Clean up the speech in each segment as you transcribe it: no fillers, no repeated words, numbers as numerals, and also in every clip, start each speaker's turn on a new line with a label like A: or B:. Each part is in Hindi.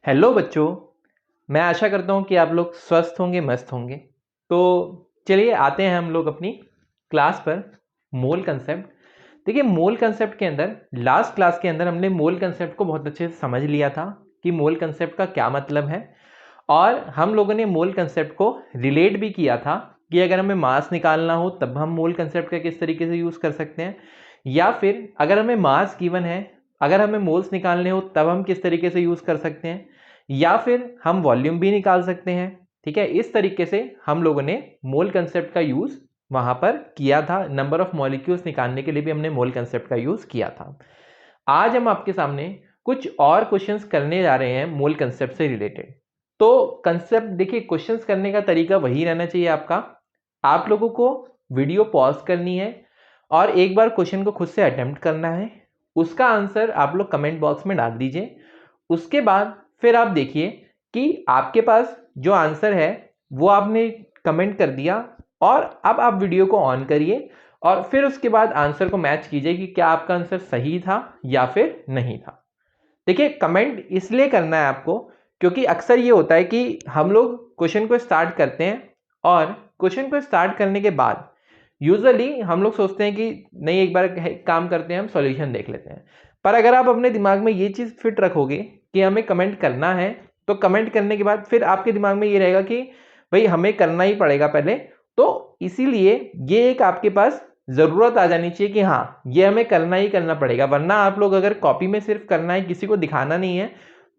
A: हेलो बच्चों, मैं आशा करता हूँ कि आप लोग स्वस्थ होंगे, मस्त होंगे। तो चलिए आते हैं हम लोग अपनी क्लास पर। मोल कंसेप्ट। देखिए, मोल कंसेप्ट के अंदर लास्ट क्लास के अंदर हमने मोल कंसेप्ट को बहुत अच्छे से समझ लिया था कि मोल कंसेप्ट का क्या मतलब है। और हम लोगों ने मोल कंसेप्ट को रिलेट भी किया था कि अगर हमें मास निकालना हो तब हम मोल कंसेप्ट का किस तरीके से यूज़ कर सकते हैं, या फिर अगर हमें मास गिवन है, अगर हमें मोल्स निकालने हो तब हम किस तरीके से यूज़ कर सकते हैं, या फिर हम वॉल्यूम भी निकाल सकते हैं। ठीक है, इस तरीके से हम लोगों ने मोल कंसेप्ट का यूज़ वहाँ पर किया था। नंबर ऑफ मॉलिक्यूल्स निकालने के लिए भी हमने मोल कंसेप्ट का यूज़ किया था। आज हम आपके सामने कुछ और क्वेश्चंस करने जा रहे हैं मोल कंसेप्ट से रिलेटेड। तो कंसेप्ट देखिए, क्वेश्चंस करने का तरीका वही रहना चाहिए आपका। आप लोगों को वीडियो पॉज करनी है और एक बार क्वेश्चन को खुद से अटेम्प्ट करना है। उसका आंसर आप लोग कमेंट बॉक्स में डाल दीजिए। उसके बाद फिर आप देखिए कि आपके पास जो आंसर है वो आपने कमेंट कर दिया, और अब आप वीडियो को ऑन करिए और फिर उसके बाद आंसर को मैच कीजिए कि क्या आपका आंसर सही था या फिर नहीं था। देखिए, कमेंट इसलिए करना है आपको क्योंकि अक्सर ये होता है कि हम लोग क्वेश्चन को स्टार्ट करते हैं और क्वेश्चन को स्टार्ट करने के बाद यूजुअली हम लोग सोचते हैं कि नहीं, एक बार काम करते हैं, हम सॉल्यूशन देख लेते हैं। पर अगर आप अपने दिमाग में ये चीज़ फिट रखोगे कि हमें कमेंट करना है, तो कमेंट करने के बाद फिर आपके दिमाग में ये रहेगा कि भाई हमें करना ही पड़ेगा पहले। तो इसीलिए ये एक आपके पास ज़रूरत आ जानी चाहिए कि हाँ, ये हमें करना ही करना पड़ेगा। वरना आप लोग अगर कॉपी में सिर्फ करना है, किसी को दिखाना नहीं है,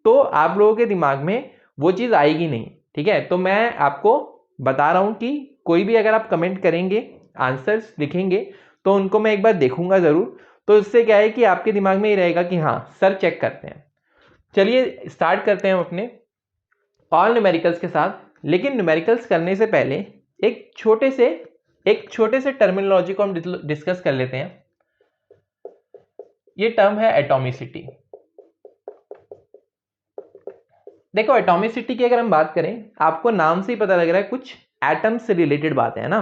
A: तो आप लोगों के दिमाग में वो चीज़ आएगी नहीं। ठीक है, तो मैं आपको बता रहा हूँ कि कोई भी अगर आप कमेंट करेंगे, आंसर्स लिखेंगे, तो उनको मैं एक बार देखूंगा ज़रूर। तो इससे क्या है कि आपके दिमाग में ये रहेगा कि हाँ सर, चेक करते हैं। चलिए स्टार्ट करते हैं हम अपने ऑल न्यूमेरिकल्स के साथ। लेकिन न्यूमेरिकल्स करने से पहले एक छोटे से टर्मिनोलॉजी को हम डिस्कस कर लेते हैं। ये टर्म है एटॉमिसिटी। देखो, एटॉमिसिटी की अगर हम बात करें, आपको नाम से ही पता लग रहा है कुछ एटम से रिलेटेड बात है ना।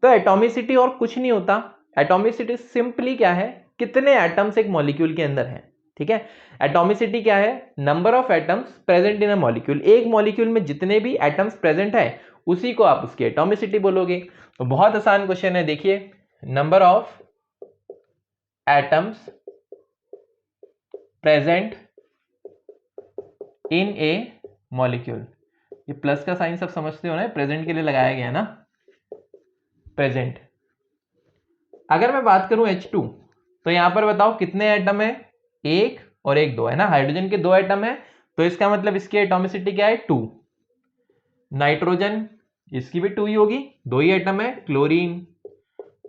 A: तो एटॉमिसिटी और कुछ नहीं होता। एटॉमिसिटी सिंपली क्या है, कितने एटम्स एक मॉलिक्यूल के अंदर हैं। ठीक है, एटॉमिसिटी क्या है, number of atoms present in a molecule. एक मॉलिक्यूल में जितने भी एटम्स प्रेजेंट है उसी को आप उसकी एटॉमिसिटी बोलोगे। तो बहुत आसान क्वेश्चन है, देखिए, number of atoms present in A molecule. ये प्लस का साइन सब समझते हो ना, प्रेजेंट के लिए लगाया गया है ना, प्रेजेंट। अगर मैं बात करूं H2, तो यहां पर बताओ कितने एटम है, एक और एक, दो है ना। हाइड्रोजन के दो एटम है, तो इसका मतलब इसकी एटॉमिसिटी क्या है, 2। नाइट्रोजन, इसकी भी 2 ही होगी, दो ही एटम है। क्लोरीन,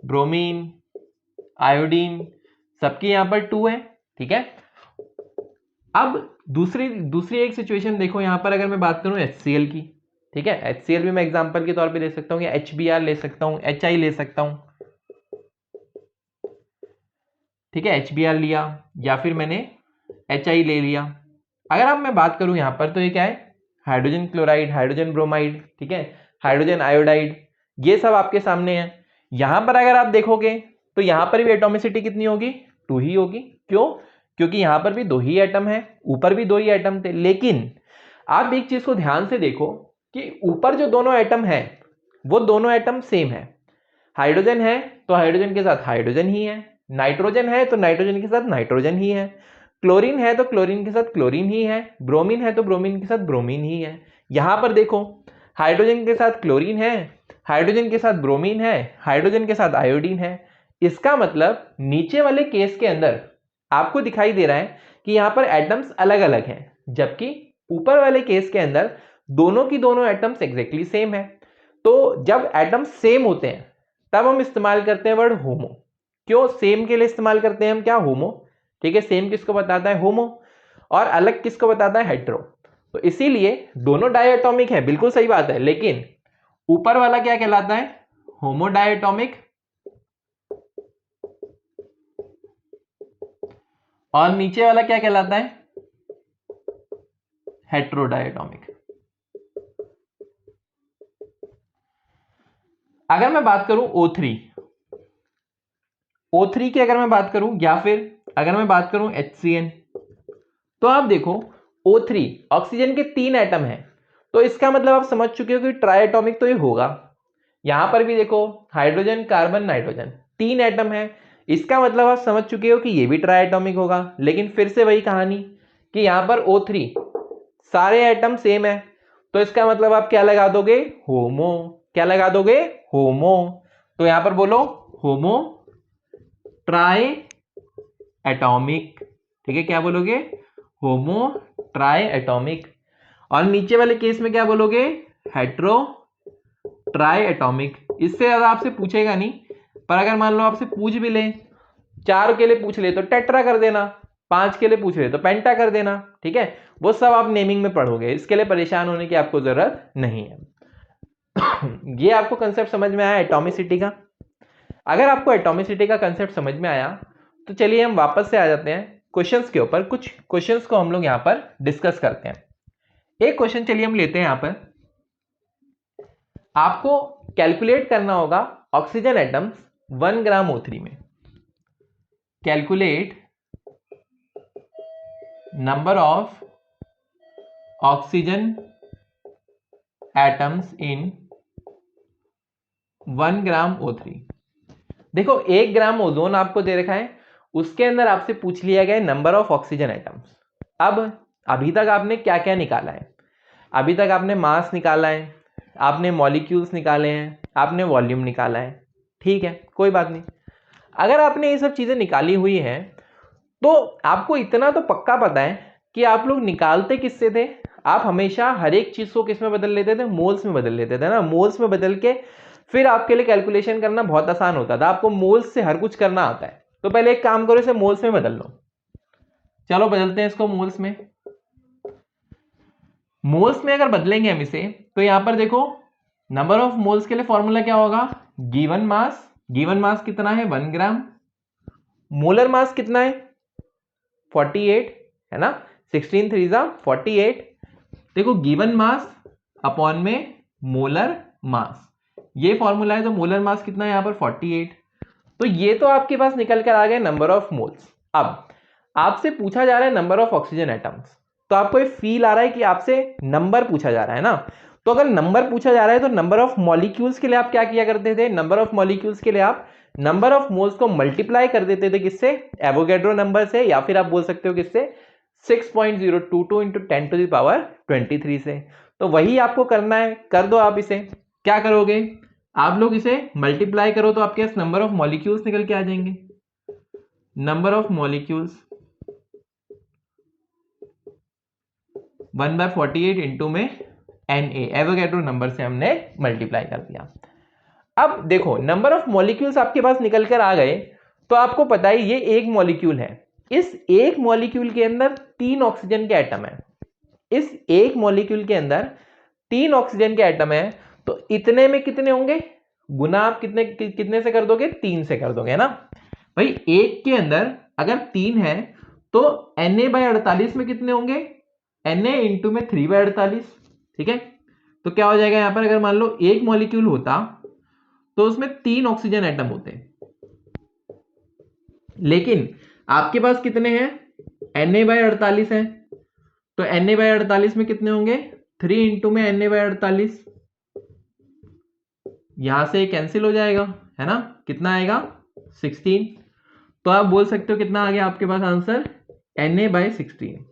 A: ब्रोमीन, आयोडीन, सबकी यहां पर 2 है। ठीक है, अब दूसरी दूसरी एक सिचुएशन देखो। यहां पर अगर मैं बात करूं HCl की, ठीक है, HCl भी मैं एग्जांपल के तौर पे ले सकता हूं, या HBr ले सकता हूं, HI ले सकता हूं। ठीक है, HBr लिया या फिर मैंने HI ले लिया। अगर अब मैं बात करूं यहां पर, तो ये क्या है, हाइड्रोजन क्लोराइड, हाइड्रोजन ब्रोमाइड, ठीक है, हाइड्रोजन आयोडाइड, ये सब आपके सामने है। यहां पर अगर आप देखोगे तो यहां पर भी एटॉमिसिटी कितनी होगी, 2 ही होगी। क्यों? क्योंकि यहां पर भी 2 ही एटम है, ऊपर भी 2 ही एटम थे। लेकिन आप एक चीज को ध्यान से देखो कि ऊपर जो दोनों एटम है वो दोनों एटम सेम है। हाइड्रोजन है तो हाइड्रोजन के साथ हाइड्रोजन ही है, नाइट्रोजन है तो नाइट्रोजन के साथ नाइट्रोजन ही है, क्लोरीन है तो क्लोरीन के साथ क्लोरीन ही है, ब्रोमीन है तो ब्रोमीन के साथ ब्रोमीन ही है। यहां पर देखो, हाइड्रोजन के साथ क्लोरीन है, हाइड्रोजन के साथ ब्रोमीन है, हाइड्रोजन के साथ आयोडीन है। इसका मतलब नीचे वाले केस के अंदर आपको दिखाई दे रहा है कि यहां पर एटम्स अलग अलग हैं, जबकि ऊपर वाले केस के अंदर दोनों की दोनों एटम्स एग्जैक्टली सेम है। तो जब एटम्स सेम होते हैं तब हम इस्तेमाल करते हैं वर्ड होमो। क्यों सेम के लिए इस्तेमाल करते हैं हम, क्या, होमो। ठीक है, सेम किसको बताता है, होमो, और अलग किसको बताता है, हेट्रो। तो इसीलिए दोनों डायटोमिक है, बिल्कुल सही बात है, लेकिन ऊपर वाला क्या कहलाता है, होमो डायटोमिक, और नीचे वाला क्या कहलाता है, हेट्रोडायटोमिक। अगर मैं बात करूं O3 की अगर मैं बात करूं, या फिर अगर मैं बात करूं HCN, तो आप देखो O3 ऑक्सीजन के 3 एटम हैं, तो इसका मतलब आप समझ चुके हो कि ट्राई एटॉमिक तो ये होगा। यहां पर भी देखो हाइड्रोजन कार्बन नाइट्रोजन 3 एटम है, इसका मतलब आप समझ चुके हो कि ये भी ट्राई एटॉमिक होगा। लेकिन फिर से वही कहानी कि यहां पर O3 सारे एटम सेम है, तो इसका मतलब आप क्या लगा दोगे, होमो। क्या लगा दोगे, होमो। तो यहां पर बोलो होमो ट्राई एटॉमिक। ठीक है, क्या बोलोगे, होमो ट्राई एटॉमिक। और नीचे वाले केस में क्या बोलोगे, हेट्रो ट्राई एटॉमिक। इससे ज्यादा आपसे पूछेगा नहीं, पर अगर मान लो आपसे पूछ भी ले, 4 के लिए पूछ ले तो टेट्रा कर देना, 5 के लिए पूछ ले तो पेंटा कर देना। ठीक है, वो सब आप नेमिंग में पढ़ोगे, इसके लिए परेशान होने की आपको जरूरत नहीं है। ये आपको कंसेप्ट समझ में आया एटॉमिसिटी का। अगर आपको एटॉमिसिटी का कंसेप्ट समझ में आया तो चलिए हम वापस से आ जाते हैं क्वेश्चंस के ऊपर। कुछ क्वेश्चंस को हम लोग यहां पर डिस्कस करते हैं। एक क्वेश्चन चलिए हम लेते हैं यहां पर। आपको कैलकुलेट करना होगा ऑक्सीजन एटम्स 1 ग्राम O3 में। Calculate number of oxygen atoms in 1 gram O3। देखो 1 ग्राम ओजोन आपको दे रखा है, उसके अंदर आपसे पूछ लिया गया है नंबर ऑफ ऑक्सीजन एटम्स। अब अभी तक आपने क्या क्या निकाला है, अभी तक आपने मास निकाला है, आपने मॉलिक्यूल्स निकाले हैं, आपने वॉल्यूम निकाला है। ठीक है, कोई बात नहीं। अगर आपने ये सब चीजें निकाली हुई हैं तो आपको इतना तो पक्का पता है कि आप लोग निकालते किससे थे। आप हमेशा हर एक चीज को किस में बदल लेते थे, मोल्स में बदल लेते थे ना। मोल्स में बदल के फिर आपके लिए कैलकुलेशन करना बहुत आसान होता था, आपको मोल्स से हर कुछ करना आता है। तो पहले एक काम करो, इसे मोल्स में बदल लो। चलो बदलते हैं इसको मोल्स में। मोल्स में अगर बदलेंगे हम इसे तो यहां पर देखो नंबर ऑफ मोल्स के लिए फॉर्मूला क्या होगा, गिवन मास। गिवन मास कितना है, 1 ग्राम। मोलर मास कितना है, 48 है ना, 16 3 जा 48। देखो गिवन मास अपॉन में मोलर मास, ये फॉर्मूला है। तो मोलर मास कितना है यहां पर 48। तो ये तो आपके पास निकल कर आ गए नंबर ऑफ मोल्स। अब आपसे पूछा जा रहा है नंबर ऑफ ऑक्सीजन एटम्स, तो आपको ये फील आ रहा है कि आपसे नंबर पूछा जा रहा है ना। तो अगर नंबर पूछा जा रहा है तो नंबर ऑफ मॉलिक्यूल्स के लिए आप क्या किया करते थे, नंबर ऑफ मॉलिक्यूल्स के लिए आप नंबर ऑफ मोल्स को मल्टीप्लाई कर देते थे किससे, एवोगैड्रो नंबर से, या फिर आप बोल सकते हो किससे, 6.022 इंटू 10⁻23 से। तो वही आपको करना है, कर दो आप इसे। क्या करोगे, आप लोग इसे मल्टीप्लाई करो तो आपके पास नंबर ऑफ मॉलिक्यूल्स निकल के आ जाएंगे। नंबर ऑफ मॉलिक्यूल्स 1/48 इंटू में Na, एवोगैड्रो नंबर से हमने मल्टीप्लाई कर दिया। अब देखो नंबर ऑफ मॉलिक्यूल्स आपके पास निकल कर आ गए, तो आपको पता है ये एक मॉलिक्यूल है। इस एक मॉलिक्यूल के अंदर 3 ऑक्सीजन के एटम है। इस एक मॉलिक्यूल के अंदर 3 ऑक्सीजन के एटम है, तो इतने में कितने होंगे, गुना आप कितने कितने से कर दोगे, 3 से कर दोगे, है ना भाई। एक के अंदर अगर 3 है तो Na/48 में कितने होंगे, Na इंटू में 3/48। ठीक है, तो क्या हो जाएगा यहां पर, अगर मान लो एक मॉलिक्यूल होता तो उसमें 3 ऑक्सीजन एटम होते, लेकिन आपके पास कितने हैं, Na/48 है। तो Na/48 में कितने होंगे, 3 इंटू में Na/48, यहां से कैंसिल हो जाएगा, है ना। कितना आएगा, 16। तो आप बोल सकते हो कितना आ गया आपके पास आंसर, Na/16।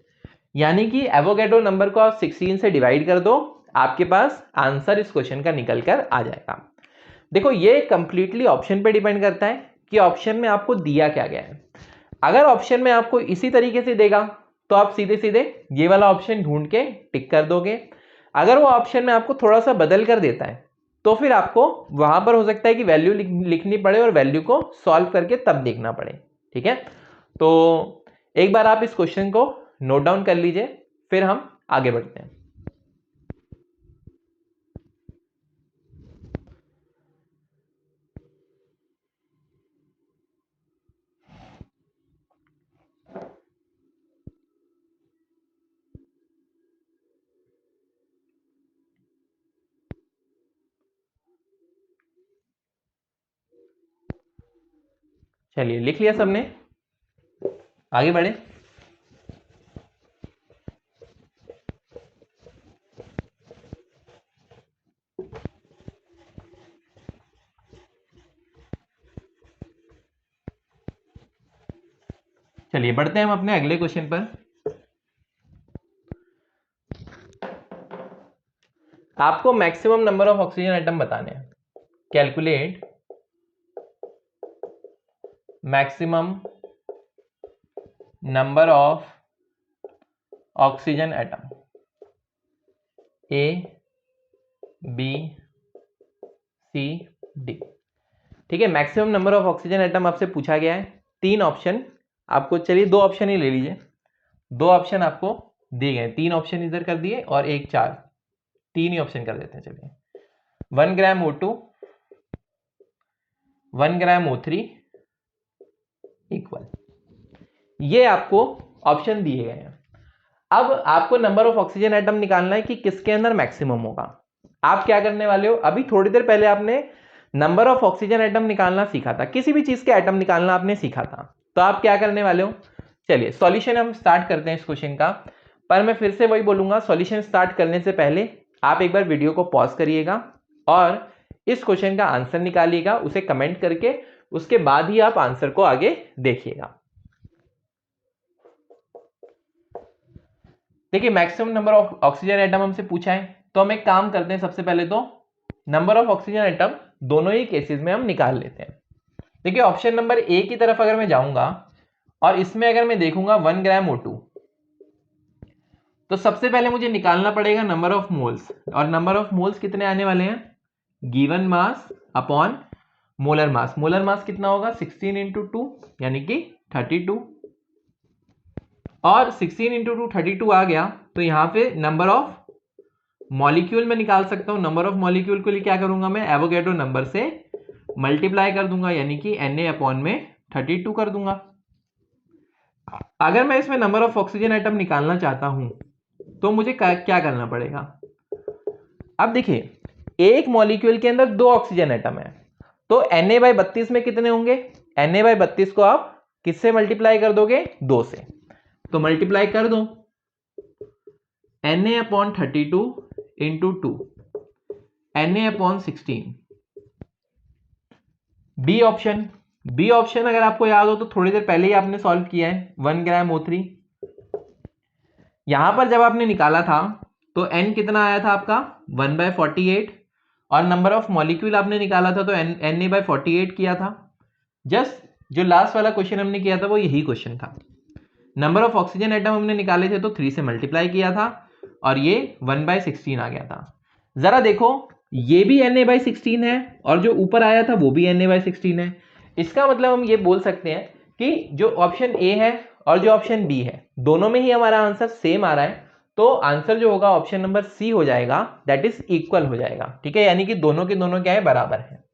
A: यानी कि एवोगैड्रो नंबर को आप 16 से डिवाइड कर दो, आपके पास आंसर इस क्वेश्चन का निकल कर आ जाएगा। देखो ये कंप्लीटली ऑप्शन पे डिपेंड करता है कि ऑप्शन में आपको दिया क्या गया है। अगर ऑप्शन में आपको इसी तरीके से देगा तो आप सीधे सीधे ये वाला ऑप्शन ढूंढ के टिक कर दोगे। अगर वो ऑप्शन में आपको थोड़ा सा बदल कर देता है तो फिर आपको वहां पर हो सकता है कि वैल्यू लिखनी पड़े और वैल्यू को सॉल्व करके तब देखना पड़े। ठीक है, तो एक बार आप इस क्वेश्चन को नोट डाउन कर लीजिए, फिर हम आगे बढ़ते हैं। चलिए लिख लिया सबने, आगे बढ़े। चलिए बढ़ते हैं हम अपने अगले क्वेश्चन पर। आपको maximum number of oxygen atom बताने हैं। Calculate maximum number of oxygen atom a b c d. ठीक है, maximum number of oxygen atom आपसे पूछा गया है। 3 ऑप्शन आपको, चलिए 2 ऑप्शन ही ले लीजिए। 2 ऑप्शन आपको दिए गए, 3 ऑप्शन इधर कर दिए और 1 4, 3 ही ऑप्शन कर देते हैं। चलिए 1 ग्राम O2, 1 ग्राम O3 इक्वल, ये आपको ऑप्शन दिए गए हैं। अब आपको नंबर ऑफ ऑक्सीजन एटम निकालना है कि किसके अंदर मैक्सिमम होगा। आप क्या करने वाले हो, अभी थोड़ी देर पहले आपने नंबर ऑफ ऑक्सीजन एटम निकालना सीखा था, किसी भी चीज के एटम निकालना आपने सीखा था। तो आप क्या करने वाले हो, चलिए सॉल्यूशन हम स्टार्ट करते हैं इस क्वेश्चन का। पर मैं फिर से वही बोलूंगा, सॉल्यूशन स्टार्ट करने से पहले आप एक बार वीडियो को पॉज करिएगा और इस क्वेश्चन का आंसर निकालिएगा, उसे कमेंट करके, उसके बाद ही आप आंसर को आगे देखिएगा। देखिए maximum number of oxygen atom हमसे पूछा है, तो हम एक काम करते हैं, सबसे पहले तो नंबर ऑफ ऑक्सीजन एटम दोनों ही केसेस में हम निकाल लेते हैं। देखिए ऑप्शन नंबर ए की तरफ अगर मैं जाऊंगा और इसमें अगर मैं देखूंगा 1 ग्राम O2, तो सबसे पहले मुझे निकालना पड़ेगा नंबर ऑफ मोल्स। और नंबर ऑफ मोल्स कितने आने वाले हैं, given mass upon molar mass. Molar mass कितना होगा, 16 इंटू 2 यानी कि 32, और 16 इंटू 2 32 आ गया। तो यहां पे नंबर ऑफ मॉलिक्यूल में निकाल सकता हूं। नंबर ऑफ मॉलिक्यूल के लिए क्या करूंगा, मैं एवोगैड्रो नंबर से मल्टीप्लाई कर दूंगा, यानी कि Na अपॉन में 32 कर दूंगा। अगर मैं इसमें नंबर ऑफ ऑक्सीजन एटम निकालना चाहता हूं तो मुझे क्या करना पड़ेगा। अब देखिए एक मॉलिक्यूल के अंदर 2 ऑक्सीजन एटम है, तो Na/32 में कितने होंगे, Na/32 को आप किससे मल्टीप्लाई कर दोगे, 2 से। तो मल्टीप्लाई कर दो, Na upon 32 into 2, Na upon 16। B option, b option अगर आपको याद हो तो थोड़ी देर पहले ही आपने सॉल्व किया है, 1 ग्राम O3। यहां पर जब आपने निकाला था तो n कितना आया था आपका, 1/48, और नंबर ऑफ मॉलिक्यूल आपने निकाला था तो Na/48 किया था। जस्ट जो लास्ट वाला क्वेश्चन हमने किया था वो यही क्वेश्चन था। नंबर ऑफ ऑक्सीजन एटम हमने निकाले थे तो 3 से मल्टीप्लाई किया था और ये 1/16 आ गया था। जरा देखो ये भी Na/16 है और जो ऊपर आया था वो भी Na/16 है। इसका मतलब हम ये बोल सकते हैं कि जो ऑप्शन ए है और जो ऑप्शन बी है दोनों में ही हमारा आंसर सेम आ रहा है। तो आंसर जो होगा ऑप्शन नंबर सी हो जाएगा, दैट इज इक्वल हो जाएगा। ठीक है, यानी कि दोनों के दोनों क्या है, बराबर है।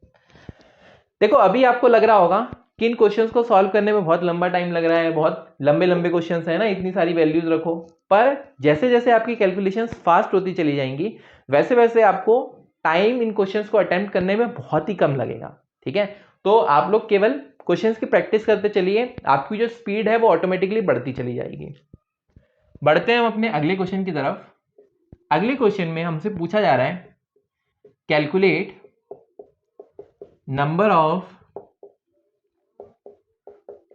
A: देखो अभी आपको लग रहा होगा कि इन क्वेश्चंस को सॉल्व करने में बहुत लंबा टाइम लग रहा है, बहुत लंबे लंबे क्वेश्चंस है ना, इतनी सारी वैल्यूज रखो। पर जैसे जैसे आपकी कैलकुलेशंस फास्ट होती चली जाएंगी वैसे वैसे आपको टाइम इन क्वेश्चंस को अटेम्प्ट करने में बहुत ही कम लगेगा। ठीक है, तो आप लोग केवल क्वेश्चंस की प्रैक्टिस करते चलिए, आपकी जो स्पीड है वो ऑटोमेटिकली बढ़ती चली जाएगी। बढ़ते हैं हम अपने अगले क्वेश्चन की तरफ। अगले क्वेश्चन में हमसे पूछा जा रहा है calculate number of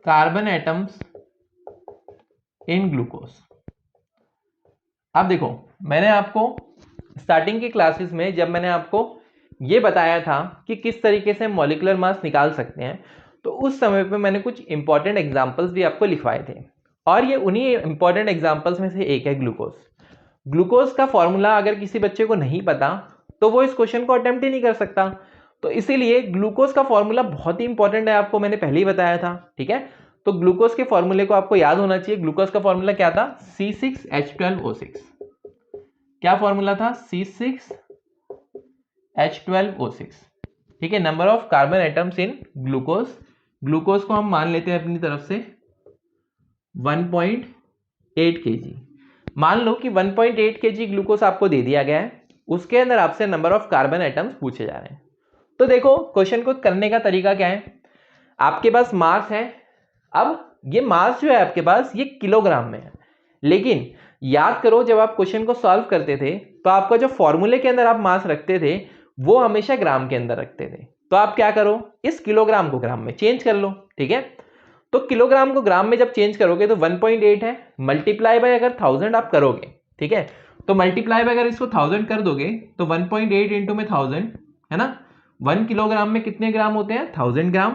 A: carbon atoms in glucose. अब देखो मैंने आपको स्टार्टिंग की क्लासेस में जब मैंने आपको ये बताया था कि किस तरीके से मॉलिक्यूलर मास निकाल सकते हैं, तो उस समय पे मैंने कुछ इंपॉर्टेंट एग्जांपल्स भी आपको लिखवाए थे और ये उन्हीं इंपॉर्टेंट एग्जांपल्स में से एक है ग्लूकोज। ग्लूकोज का फॉर्मूला अगर किसी बच्चे को नहीं पता तो वो इस क्वेश्चन को अटेम्प्ट ही नहीं कर सकता। तो इसीलिए ग्लूकोज का फॉर्मूला बहुत ही इंपॉर्टेंट है, आपको मैंने पहले ही बताया था। ठीक है, तो ग्लूकोज के फॉर्मूले को आपको याद होना चाहिए। ग्लूकोज का फॉर्मूला क्या था, C6H12O6। क्या फॉर्मूला था, C6H12O6। ठीक है, number of carbon atoms in glucose. Glucose को हम मान लेते हैं अपनी तरफ से 1.8 kg। मान लो कि 1.8 kg ग्लूकोज आपको दे दिया गया है, उसके अंदर आपसे नंबर ऑफ कार्बन एटम्स पूछे जा रहे हैं। तो देखो क्वेश्चन को करने का तरीका क्या है, आपके पास मास है। अब ये मास जो है आपके पास ये किलोग्राम में है, लेकिन याद करो जब आप क्वेश्चन को सॉल्व करते थे तो आपका जो फॉर्मूले के अंदर आप मास रखते थे वो हमेशा ग्राम के अंदर रखते थे। तो आप क्या करो, इस किलोग्राम को ग्राम में चेंज कर लो। ठीक है, तो किलोग्राम को ग्राम में जब चेंज करोगे तो 1.8 है, मल्टीप्लाई बाय अगर 1000 आप करोगे, ठीक है, तो मल्टीप्लाई बाय अगर इसको 1000 कर दोगे तो 1.8 इंटू में 1000 है ना, 1 किलोग्राम में कितने ग्राम होते हैं, 1000 ग्राम,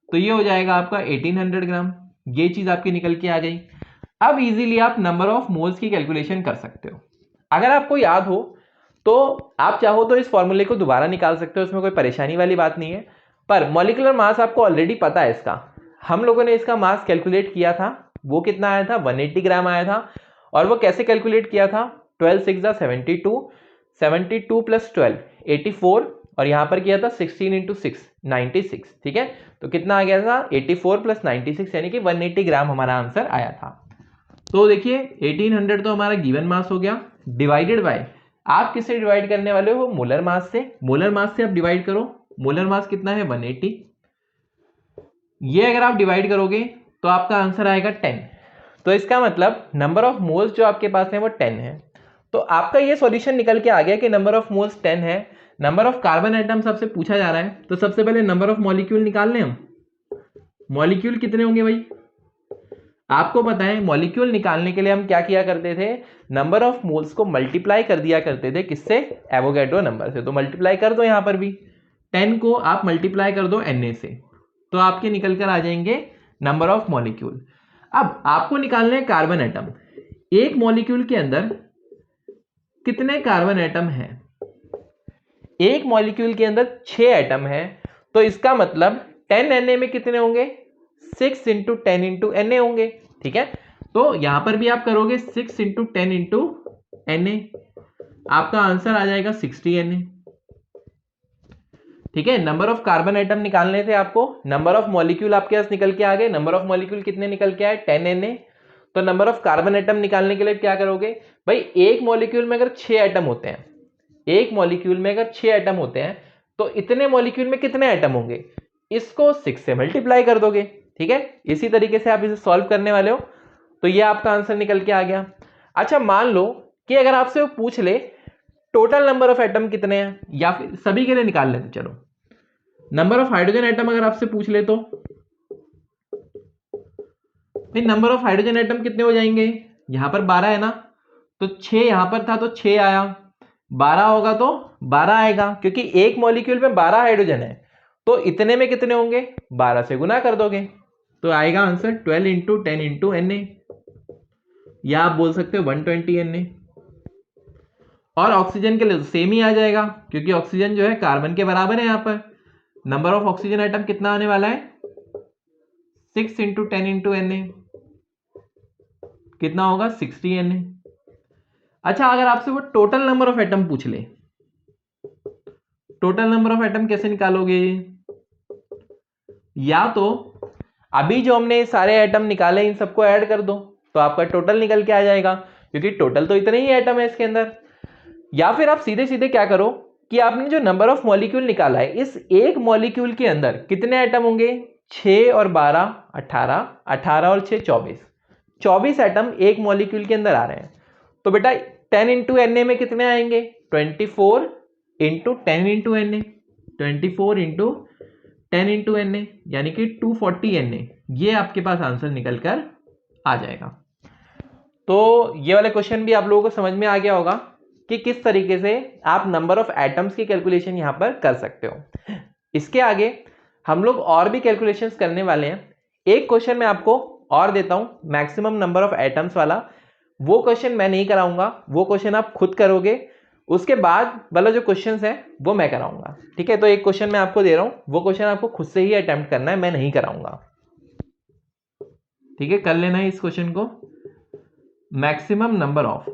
A: तो ये हो जाएगा आपका 1800 ग्राम। ये चीज आपकी निकल के आ गई। अब इजीली आप नंबर ऑफ मोल्स की कैलकुलेशन कर सकते हो। अगर आपको याद हो तो आप चाहो तो इस फॉर्मूले को दोबारा निकाल सकते हो, उसमें कोई परेशानी वाली बात नहीं है। पर मॉलिक्यूलर मास आपको ऑलरेडी पता है इसका, हम लोगों ने इसका मास कैलकुलेट किया था, वो कितना आया था, 180 ग्राम आया था। और वो कैसे कैलकुलेट किया था, 12 6 72, 72 प्लस 12 84, और यहां पर किया था 16 इंटू 6 96, ठीक है। तो कितना आ गया था, 84 प्लस 96 यानी कि 180 ग्राम हमारा आंसर आया था। तो देखिए 1800 तो हमारा गिवन मास हो गया, डिवाइडेड बाय, आप किससे डिवाइड करने वाले हो, मोलर मास से। मोलर मास से आप डिवाइड करो, मोलर मास कितना है, 180। ये अगर आप डिवाइड करोगे तो आपका आंसर आएगा 10। तो इसका मतलब नंबर ऑफ मोल्स जो आपके पास है वो 10 है। तो आपका ये सॉल्यूशन निकल के आ गया कि नंबर ऑफ मोल्स 10 है। नंबर ऑफ कार्बन एटम्स आपसे पूछा जा रहा है, तो सबसे पहले नंबर ऑफ मॉलिक्यूल निकाल लें हम। मॉलिक्यूल कितने होंगे भाई, आपको पता है मॉलिक्यूल निकालने के लिए हम क्या किया करते थे, नंबर ऑफ मोल्स को मल्टीप्लाई कर दिया करते थे, किससे, एवोगैड्रो नंबर से। तो मल्टीप्लाई कर दो यहां पर भी, 10 को आप मल्टीप्लाई कर दो Na से, तो आपके निकल कर आ जाएंगे नंबर ऑफ मॉलिक्यूल। अब आपको निकालना है कार्बन एटम। एक मॉलिक्यूल के अंदर कितने कार्बन एटम हैं, एक मॉलिक्यूल के अंदर 6 एटम है, तो इसका मतलब 10 Na में कितने होंगे, 6 इंटू 10 इंटू Na होंगे, ठीक है। तो यहां पर भी आप करोगे 6 इंटू 10 इंटू Na, आपका आंसर आ जाएगा 60 Na, ठीक है। नंबर ऑफ कार्बन एटम निकालने थे आपको, नंबर ऑफ मॉलिक्यूल आपके पास निकल के आ गए। नंबर ऑफ मॉलिक्यूल कितने निकल के आए, 10 Na। तो नंबर ऑफ कार्बन एटम निकालने के लिए क्या करोगे भाई, एक मॉलिक्यूल में अगर 6 एटम होते हैं, एक मॉलिक्यूल में अगर 6 एटम होते हैं, तो इतने मॉलिक्यूल में कितने एटम होंगे, इसको 6 से मल्टीप्लाई कर दोगे, ठीक है। इसी तरीके से आप इसे सॉल्व करने वाले हो, तो ये आपका आंसर निकल के आ गया। अच्छा मान लो कि अगर आपसे वो पूछ ले टोटल नंबर ऑफ एटम कितने हैं, या फिर सभी के लिए निकाल लेते, चलो नंबर ऑफ हाइड्रोजन एटम अगर आपसे पूछ ले तो नंबर ऑफ हाइड्रोजन एटम कितने हो जाएंगे, यहां पर 12 है ना, तो 6 यहां पर था तो 6 आया, 12 होगा तो 12 आएगा, क्योंकि एक मॉलिक्यूल में 12 हाइड्रोजन है, तो इतने में कितने होंगे, 12 से गुना कर दोगे, तो आएगा आंसर 12 इंटू 10 इंटू Na, या आप बोल सकते हो 120 Na। और ऑक्सीजन के लिए तो सेम ही आ जाएगा, क्योंकि ऑक्सीजन जो है कार्बन के बराबर है। यहां पर नंबर ऑफ ऑक्सीजन आइटम कितना आने वाला है, 6 इंटू 10 इंटू Na, कितना होगा 60 Na। अच्छा अगर आपसे वो टोटल नंबर ऑफ एटम पूछ ले, टोटल नंबर ऑफ एटम कैसे निकालोगे, या तो अभी जो हमने सारे एटम निकाले इन सबको ऐड कर दो, तो आपका टोटल निकल के आ जाएगा, क्योंकि टोटल तो इतने ही एटम है इसके अंदर। या फिर आप सीधे सीधे क्या करो कि आपने जो नंबर ऑफ मॉलिक्यूल निकाला है, इस एक मॉलिक्यूल के अंदर कितने एटम होंगे, 6 और 12 18, 18 और 6 24, 24 एटम एक मॉलिक्यूल के अंदर आ रहे हैं। तो बेटा 10 इंटू Na में कितने आएंगे, 24 into 10 into Na, 24 into 10 into Na, यानी कि 240 Na, ये आपके पास आंसर निकल कर आ जाएगा। तो ये वाले क्वेश्चन भी आप लोगों को समझ में आ गया होगा कि किस तरीके से आप नंबर ऑफ एटम्स की कैलकुलेशन यहां पर कर सकते हो। इसके आगे हम लोग और भी कैलकुलेशंस करने वाले हैं। एक क्वेश्चन मैं आपको और देता हूं, मैक्सिमम नंबर ऑफ एटम्स वाला, वो क्वेश्चन मैं नहीं कराऊंगा, वो क्वेश्चन आप खुद करोगे, उसके बाद वाला जो क्वेश्चन है वो मैं कराऊंगा, ठीक है। तो एक क्वेश्चन मैं आपको दे रहा हूं, वो क्वेश्चन आपको खुद से ही अटेम्प्ट करना है, मैं नहीं कराऊंगा, ठीक है। कर लेना है इस क्वेश्चन को, मैक्सिमम नंबर ऑफ,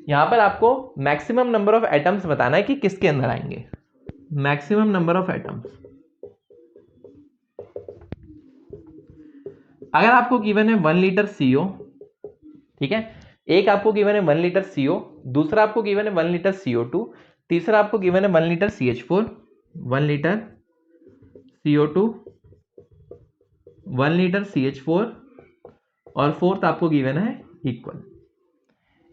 A: यहां पर आपको मैक्सिमम नंबर ऑफ एटम्स बताना है कि किसके अंदर आएंगे, मैक्सिमम नंबर ऑफ एटम्स। अगर आपको गिवन है 1 लीटर CO, ठीक है, एक आपको गिवन है 1 लीटर CO, दूसरा आपको गिवन है 1 लीटर CO2, तीसरा आपको गिवन है 1 litre CH4, 1 litre CO2, 1 litre CH4, और फोर्थ आपको गिवन है इक्वल।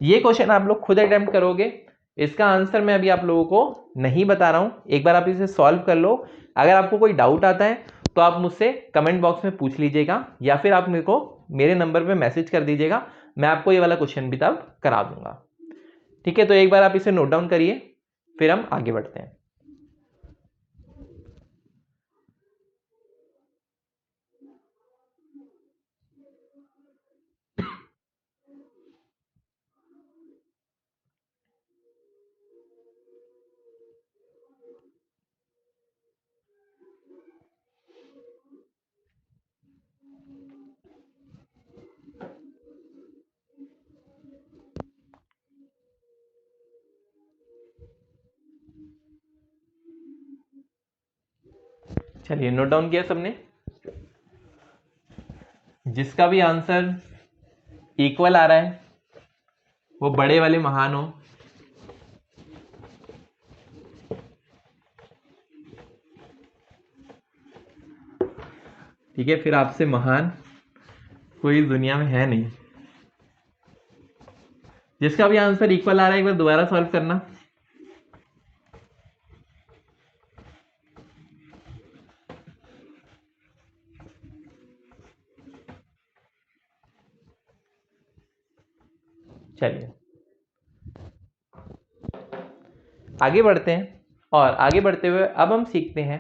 A: ये क्वेश्चन आप लोग खुद अटेम्प्ट करोगे, इसका आंसर मैं अभी आप लोगों को नहीं बता रहा हूं, एक बार आप इसे सॉल्व कर लो। अगर आपको कोई डाउट आता है तो आप मुझसे कमेंट बॉक्स में पूछ लीजिएगा या फिर आप मेरे को मेरे नंबर पे मैसेज कर दीजिएगा, मैं आपको ये वाला क्वेश्चन भी तब करा दूंगा। ठीक है, तो एक बार आप इसे नोट डाउन करिए, फिर हम आगे बढ़ते हैं। चलिए, नोट डाउन किया सबने? जिसका भी आंसर इक्वल आ रहा है वो बड़े वाले महान हो। ठीक है, फिर आपसे महान कोई दुनिया में है नहीं। जिसका भी आंसर इक्वल आ रहा है एक बार दोबारा सॉल्व करना। चलिए आगे बढ़ते हैं, और आगे बढ़ते हुए अब हम सीखते हैं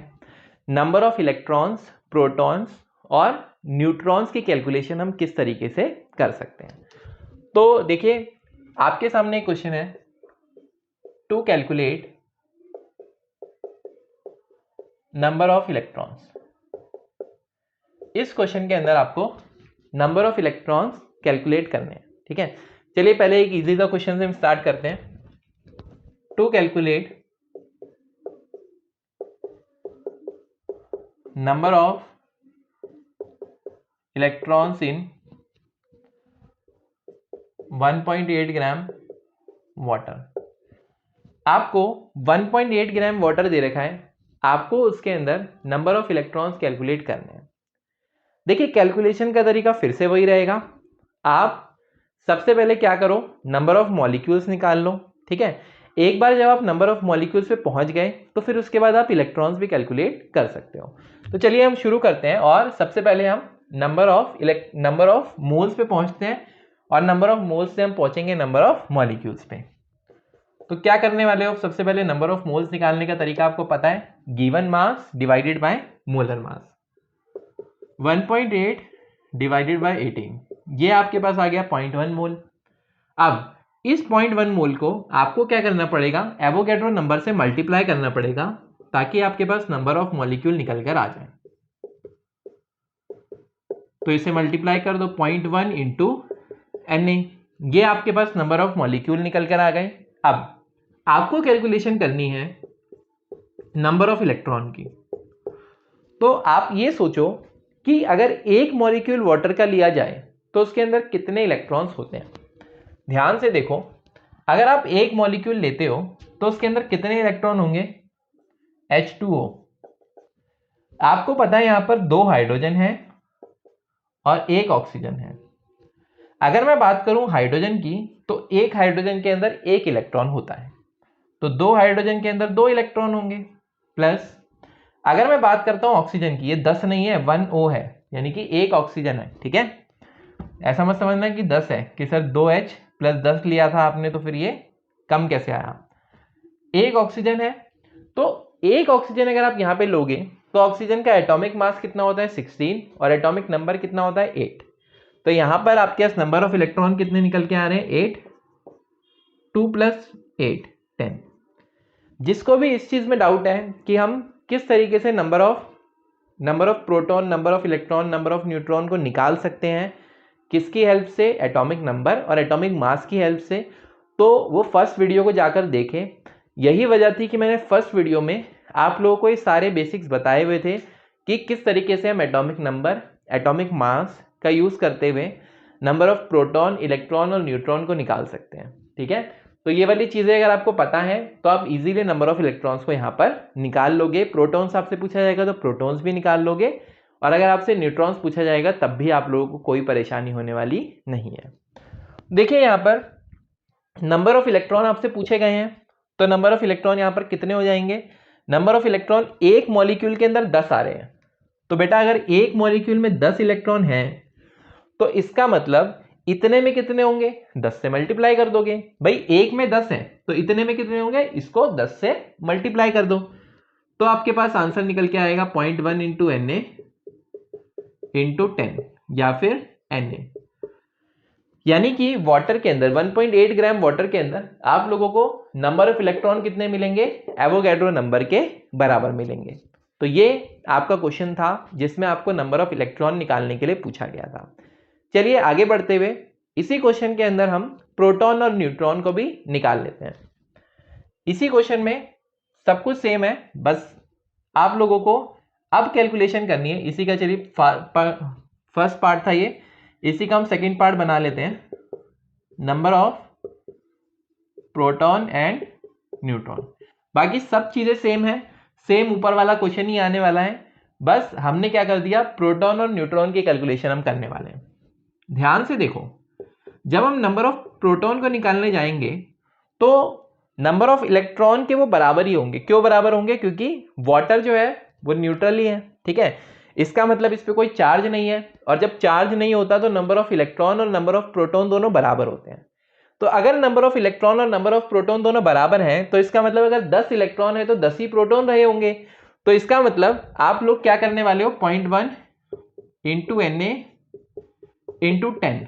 A: नंबर ऑफ इलेक्ट्रॉन्स, प्रोटॉन्स और न्यूट्रॉन्स की कैलकुलेशन हम किस तरीके से कर सकते हैं। तो देखिए, आपके सामने एक क्वेश्चन है, to calculate number of electrons. इस क्वेश्चन के अंदर आपको नंबर ऑफ इलेक्ट्रॉन्स कैलकुलेट करने हैं। ठीक है, चलिए पहले एक इजी सा क्वेश्चन से हम स्टार्ट करते हैं। To calculate number of electrons in 1.8 gram water. आपको 1.8 ग्राम वाटर दे रखा है, आपको उसके अंदर नंबर ऑफ इलेक्ट्रॉन्स कैलकुलेट करने हैं। देखिए, कैलकुलेशन का तरीका फिर से वही रहेगा। आप सबसे पहले क्या करो, नंबर ऑफ मॉलिक्यूल्स निकाल लो। ठीक है, एक बार जब आप नंबर ऑफ मॉलिक्यूल्स पे पहुंच गए तो फिर उसके बाद आप इलेक्ट्रॉन्स भी कैलकुलेट कर सकते हो। तो चलिए हम शुरू करते हैं, और सबसे पहले हम नंबर ऑफ मोल्स पे पहुंचते हैं, और नंबर ऑफ मोल्स से हम पहुंचेंगे नंबर ऑफ मॉलिक्यूल्स पे। तो क्या करने वाले हो, सबसे पहले नंबर ऑफ मोल्स निकालने का तरीका आपको पता है, given mass divided by molar mass. 1.8 divided by 18, ये आपके पास आ गया 0.1 मोल। अब इस 0.1 मोल को आपको क्या करना पड़ेगा, एवोगैड्रो नंबर से मल्टीप्लाई करना पड़ेगा, ताकि आपके पास नंबर ऑफ मॉलिक्यूल निकल कर आ जाए। तो इसे मल्टीप्लाई कर दो, 0.1 इंटू Na, ये आपके पास नंबर ऑफ मॉलिक्यूल निकल कर आ गए। अब आपको कैलकुलेशन करनी है नंबर ऑफ इलेक्ट्रॉन की। तो आप ये सोचो कि अगर एक मॉलिक्यूल वाटर का लिया जाए तो उसके अंदर कितने इलेक्ट्रॉन्स होते हैं। ध्यान से देखो, अगर आप एक मॉलिक्यूल लेते हो तो उसके अंदर कितने इलेक्ट्रॉन होंगे, H2O। आपको पता है यहां पर 2 हाइड्रोजन है और 1 ऑक्सीजन है। अगर मैं बात करूं हाइड्रोजन की, तो एक हाइड्रोजन के अंदर 1 इलेक्ट्रॉन होता है, तो 2 हाइड्रोजन के अंदर 2 इलेक्ट्रॉन होंगे। प्लस अगर मैं बात करता हूं ऑक्सीजन की, ये 10 नहीं है, 1O है, यानी कि 1 ऑक्सीजन है। ठीक है, ऐसा मत समझना कि 10 है कि सर 2H प्लस 10 लिया था आपने तो फिर ये कम कैसे आया। 1 ऑक्सीजन है, तो 1 ऑक्सीजन अगर आप यहां पे लोगे तो ऑक्सीजन का एटॉमिक मास कितना होता है, 16, और एटॉमिक नंबर कितना होता है, 8। तो यहां पर आपके पास नंबर ऑफ इलेक्ट्रॉन कितने निकल के आ रहे हैं, 8, 2 प्लस 8, 10। जिसको भी इस चीज में डाउट है कि हम किस तरीके से number of proton, number of electron, number of neutron को निकाल सकते हैं, किसकी हेल्प से, एटॉमिक नंबर और एटॉमिक मास की हेल्प से, तो वो फर्स्ट वीडियो को जाकर देखें। यही वजह थी कि मैंने फर्स्ट वीडियो में आप लोगों को ये सारे बेसिक्स बताए हुए थे कि किस तरीके से हम एटॉमिक नंबर, एटॉमिक मास का यूज़ करते हुए नंबर ऑफ प्रोटॉन, इलेक्ट्रॉन और न्यूट्रॉन को निकाल सकते हैं। ठीक है, तो ये वाली चीज़ें अगर आपको पता है तो आप इजीली नंबर ऑफ इलेक्ट्रॉन्स को यहाँ पर निकाल लोगे। प्रोटॉन्स आपसे पूछा जाएगा तो प्रोटॉन्स भी निकाल लोगे, और अगर आपसे न्यूट्रॉन्स पूछा जाएगा तब भी आप लोगों को कोई परेशानी होने वाली नहीं है। देखिए यहाँ पर नंबर ऑफ इलेक्ट्रॉन आपसे पूछे गए हैं, तो नंबर ऑफ इलेक्ट्रॉन यहाँ पर कितने हो जाएंगे, नंबर ऑफ इलेक्ट्रॉन एक मॉलिक्यूल के अंदर 10 आ रहे हैं, तो बेटा अगर एक मॉलिक्यूल में 10 इलेक्ट्रॉन है तो इसका मतलब इतने में कितने होंगे, 10 से मल्टीप्लाई कर दोगे। भाई एक में 10 है तो इतने में कितने होंगे, इसको 10 से मल्टीप्लाई कर दो, तो आपके पास आंसर निकल के आएगा 0.1 इंटू Na इंटू 10 या फिर Na। यानी कि वाटर के अंदर 1.8 ग्राम वाटर के अंदर आप लोगों को नंबर ऑफ इलेक्ट्रॉन कितने मिलेंगे, एवोगैड्रो नंबर के बराबर मिलेंगे। तो ये आपका क्वेश्चन था जिसमें आपको नंबर ऑफ इलेक्ट्रॉन निकालने के लिए पूछा गया था। चलिए आगे बढ़ते हुए इसी क्वेश्चन के अंदर हम प्रोटॉन और न्यूट्रॉन को भी निकाल लेते हैं। इसी क्वेश्चन में सब कुछ सेम है, बस आप लोगों को अब कैलकुलेशन करनी है इसी का। चलिए फर्स्ट पार्ट था ये, इसी का हम सेकंड पार्ट बना लेते हैं, number of proton and neutron. बाकी सब चीजें सेम है, सेम ऊपर वाला क्वेश्चन ही आने वाला है, बस हमने क्या कर दिया, प्रोटॉन और न्यूट्रॉन की कैलकुलेशन हम करने वाले हैं। ध्यान से देखो, जब हम नंबर ऑफ प्रोटॉन को निकालने जाएंगे तो नंबर ऑफ इलेक्ट्रॉन के वो बराबर ही होंगे। क्यों बराबर होंगे, क्योंकि वाटर जो है वो न्यूट्रल ही है, ठीक है। इसका मतलब इस पे कोई चार्ज नहीं है, और जब चार्ज नहीं होता तो नंबर ऑफ इलेक्ट्रॉन और नंबर ऑफ प्रोटॉन दोनों बराबर होते हैं। तो अगर नंबर ऑफ इलेक्ट्रॉन और नंबर ऑफ प्रोटॉन दोनों बराबर हैं तो इसका मतलब अगर 10 इलेक्ट्रॉन है तो 10 ही प्रोटॉन रहे होंगे। तो इसका मतलब आप लोग क्या करने वाले हो, 0.1 इंटू Na इंटू 10,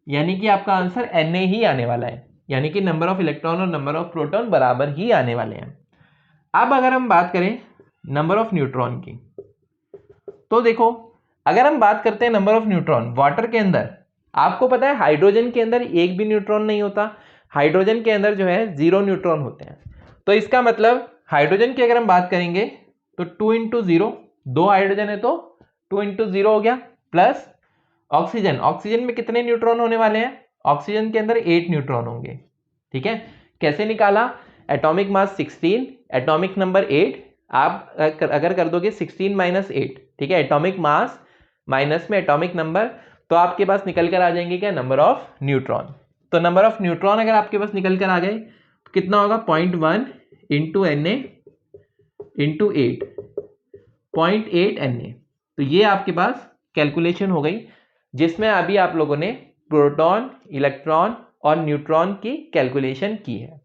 A: यानी कि आपका आंसर Na ही आने वाला है, यानी कि नंबर ऑफ इलेक्ट्रॉन और नंबर ऑफ प्रोटॉन बराबर ही आने वाले हैं। अब अगर हम बात करें नंबर ऑफ न्यूट्रॉन की, तो देखो अगर हम बात करते हैं नंबर ऑफ न्यूट्रॉन वाटर के अंदर, आपको पता है हाइड्रोजन के अंदर एक भी न्यूट्रॉन नहीं होता, हाइड्रोजन के अंदर जो है 0 न्यूट्रॉन होते हैं। तो इसका मतलब हाइड्रोजन की अगर हम बात करेंगे तो 2 इंटू 0, 2 हाइड्रोजन है तो 2 इंटू 0 हो गया, प्लस ऑक्सीजन, ऑक्सीजन में कितने न्यूट्रॉन होने वाले हैं, ऑक्सीजन के अंदर 8 न्यूट्रॉन होंगे, ठीक है। कैसे निकाला, एटॉमिक मास 16, एटॉमिक नंबर 8, आप अगर कर दोगे 16 माइनस 8, ठीक है, एटॉमिक मास माइनस में एटॉमिक नंबर, तो आपके पास निकल कर आ जाएंगे क्या, नंबर ऑफ न्यूट्रॉन। तो नंबर ऑफ न्यूट्रॉन अगर आपके पास निकल कर आ गए तो कितना होगा, 0.1 इंटू Na इंटू 8, 0.8 Na। तो ये आपके पास कैलकुलेशन हो गई जिसमें अभी आप लोगों ने प्रोटॉन, इलेक्ट्रॉन और न्यूट्रॉन की कैलकुलेशन की है।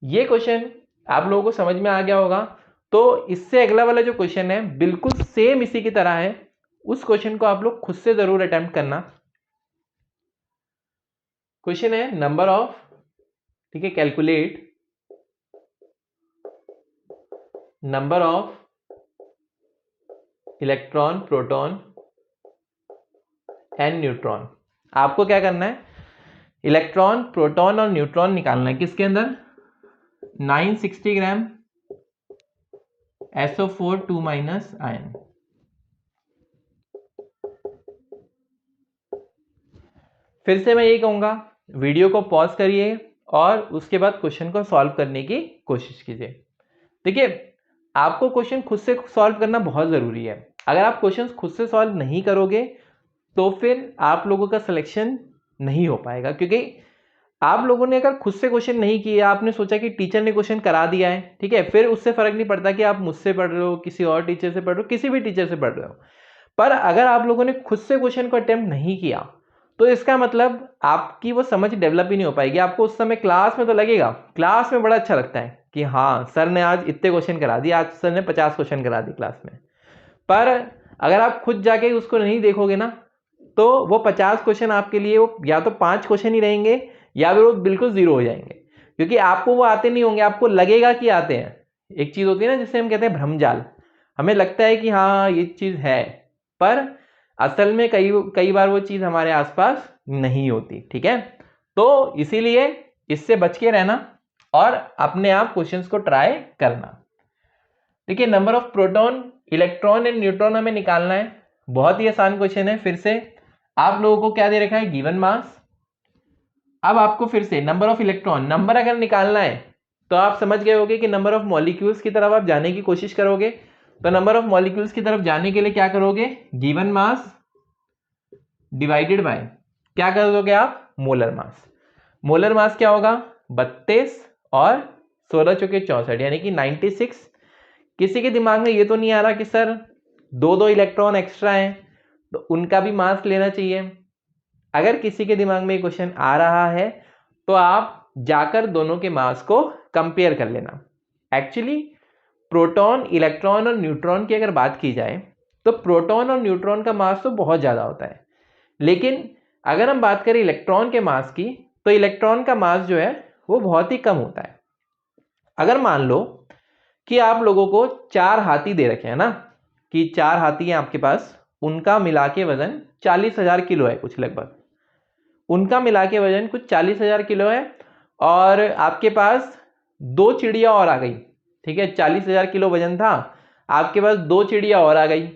A: ये क्वेश्चन आप लोगों को समझ में आ गया होगा। तो इससे अगला वाला जो क्वेश्चन है बिल्कुल सेम इसी की तरह है, उस क्वेश्चन को आप लोग खुद से जरूर अटेम्प्ट करना। क्वेश्चन है नंबर ऑफ, ठीक है, calculate number of electron, proton and neutron. आपको क्या करना है, इलेक्ट्रॉन, प्रोटॉन और न्यूट्रॉन निकालना है किसके अंदर, 960 ग्राम SO4 2 माइनस आयन। फिर से मैं ये कहूंगा, वीडियो को पॉज करिए और उसके बाद क्वेश्चन को सॉल्व करने की कोशिश कीजिए। देखिए आपको क्वेश्चन खुद से सॉल्व करना बहुत जरूरी है। अगर आप क्वेश्चन खुद से सॉल्व नहीं करोगे तो फिर आप लोगों का सिलेक्शन नहीं हो पाएगा, क्योंकि आप लोगों ने अगर खुद से क्वेश्चन नहीं किया, आपने सोचा कि टीचर ने क्वेश्चन करा दिया है, ठीक है, फिर उससे फर्क नहीं पड़ता कि आप मुझसे पढ़ रहे हो, किसी और टीचर से पढ़ रहे हो, किसी भी टीचर से पढ़ रहे हो, पर अगर आप लोगों ने खुद से क्वेश्चन को अटेम्प्ट नहीं किया तो इसका मतलब आपकी वो समझ डेवलप ही नहीं हो पाएगी। आपको उस समय क्लास में तो लगेगा, क्लास में बड़ा अच्छा लगता है कि हाँ सर ने आज इतने क्वेश्चन करा दिए, आज सर ने 50 क्वेश्चन करा दिए क्लास में, पर अगर आप खुद जाके उसको नहीं देखोगे ना तो वो 50 क्वेश्चन आपके लिए वो या तो 5 क्वेश्चन ही रहेंगे या फिर वो बिल्कुल जीरो हो जाएंगे, क्योंकि आपको वो आते नहीं होंगे, आपको लगेगा कि आते हैं। एक चीज होती है ना जिसे हम कहते हैं भ्रमजाल, हमें लगता है कि हाँ ये चीज है, पर असल में कई बार वो चीज हमारे आसपास नहीं होती, ठीक है। तो इसीलिए इससे बच के रहना और अपने आप क्वेश्चंस को ट्राई करना। देखिए number of proton, electron and neutron हमें निकालना है, बहुत ही आसान क्वेश्चन है। फिर से आप लोगों को क्या दे रखा है, गिवन मास। अब आपको फिर से नंबर ऑफ इलेक्ट्रॉन, नंबर अगर निकालना है तो आप समझ गए होगे कि नंबर ऑफ मॉलिक्यूल्स की तरफ आप जाने की कोशिश करोगे। तो नंबर ऑफ मॉलिक्यूल्स की तरफ जाने के लिए क्या करोगे, गिवन मास डिवाइडेड बाय क्या कर दोगे आप, मोलर मास। मोलर मास क्या होगा, 32 और 16 चौके 64, यानी कि 96 किसी के दिमाग में ये तो नहीं आ रहा कि सर 2 इलेक्ट्रॉन एक्स्ट्रा हैं तो उनका भी मास लेना चाहिए। अगर किसी के दिमाग में ये क्वेश्चन आ रहा है तो आप जाकर दोनों के मास को कंपेयर कर लेना। एक्चुअली प्रोटॉन, इलेक्ट्रॉन और न्यूट्रॉन की अगर बात की जाए तो प्रोटॉन और न्यूट्रॉन का मास तो बहुत ज़्यादा होता है, लेकिन अगर हम बात करें इलेक्ट्रॉन के मास की तो इलेक्ट्रॉन का मास जो है वो बहुत ही कम होता है। अगर मान लो कि आप लोगों को 4 हाथी दे रखे हैं ना, कि 4 हाथी हैं आपके पास, उनका मिला के वजन 40,000 किलो है कुछ लगभग, उनका मिला के वजन कुछ 40,000 किलो है, और आपके पास 2 चिड़िया और आ गई, ठीक है, 40,000 किलो वजन था, आपके पास 2 चिड़िया और आ गई,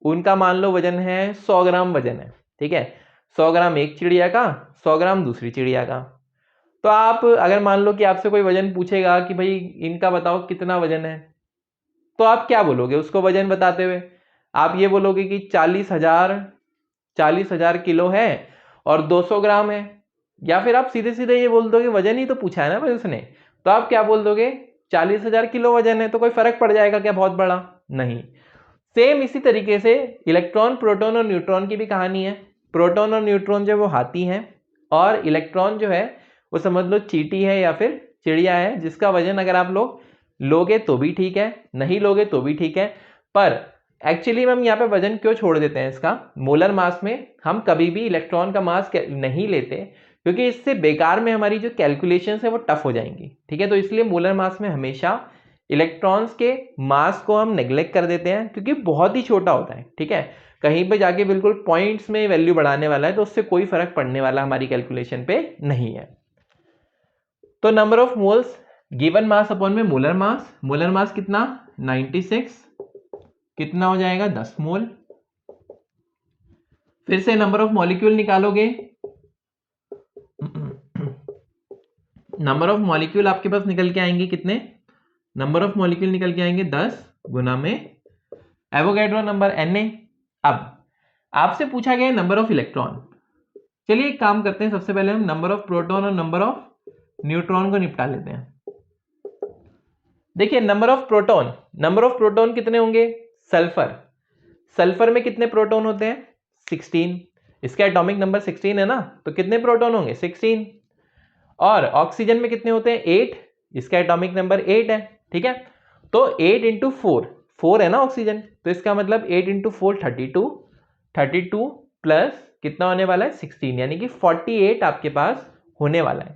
A: उनका मान लो वजन है 100 ग्राम वजन है, ठीक है, 100 ग्राम एक चिड़िया का, 100 ग्राम दूसरी चिड़िया का। तो आप अगर मान लो कि आपसे कोई वजन पूछेगा कि भाई इनका बताओ कितना वजन है, तो आप क्या बोलोगे उसको वजन बताते हुए? आप ये बोलोगे कि 40,000 किलो है और 200 ग्राम है, या फिर आप सीधे सीधे ये बोल दोगे, वजन ही तो पूछा है ना भाई उसने, तो आप क्या बोल दोगे, 40,000 किलो वजन है, तो कोई फर्क पड़ जाएगा क्या बहुत बड़ा? नहीं। सेम इसी तरीके से इलेक्ट्रॉन, प्रोटॉन और न्यूट्रॉन की भी कहानी है। प्रोटॉन और न्यूट्रॉन जो वो हाथी हैं, और इलेक्ट्रॉन जो है वो समझ लो चींटी है या फिर चिड़िया है, जिसका वजन अगर आप लोग लोगे तो भी ठीक है, नहीं लोगे तो भी ठीक है। पर एक्चुअली हम यहाँ पे वजन क्यों छोड़ देते हैं इसका, मोलर मास में हम कभी भी इलेक्ट्रॉन का मास नहीं लेते, क्योंकि इससे बेकार में हमारी जो कैलकुलेशंस है वो टफ हो जाएंगी, ठीक है। तो इसलिए मोलर मास में हमेशा इलेक्ट्रॉन्स के मास को हम नेग्लेक्ट कर देते हैं, क्योंकि बहुत ही छोटा होता है, ठीक है। कहीं पे जाके बिल्कुल पॉइंट्स में वैल्यू बढ़ाने वाला है तो उससे कोई फर्क पड़ने वाला हमारी कैलकुलेशन पे नहीं है। तो number of moles given mass upon में मोलर मास, मोलर मास कितना 96, कितना हो जाएगा 10 मोल। फिर से नंबर ऑफ मॉलिक्यूल निकालोगे, नंबर ऑफ मॉलिक्यूल आपके पास निकल के आएंगे कितने, नंबर ऑफ मॉलिक्यूल निकल के आएंगे 10 गुना में एवोगैड्रो नंबर Na। अब आपसे पूछा गया है नंबर ऑफ इलेक्ट्रॉन, चलिए एक काम करते हैं, सबसे पहले हम नंबर ऑफ प्रोटॉन और नंबर ऑफ न्यूट्रॉन को निपटा लेते हैं। देखिए नंबर ऑफ प्रोटॉन कितने होंगे, सल्फर में कितने प्रोटॉन होते हैं 16, इसका एटॉमिक नंबर 16 है ना, तो कितने प्रोटॉन होंगे 16। और ऑक्सीजन में कितने होते हैं 8, इसका एटॉमिक नंबर 8 है, ठीक है। तो 8 इंटू 4 है ना ऑक्सीजन, तो इसका मतलब 8 इंटू 4 32 प्लस कितना होने वाला है 16, यानी कि 48 आपके पास होने वाला है।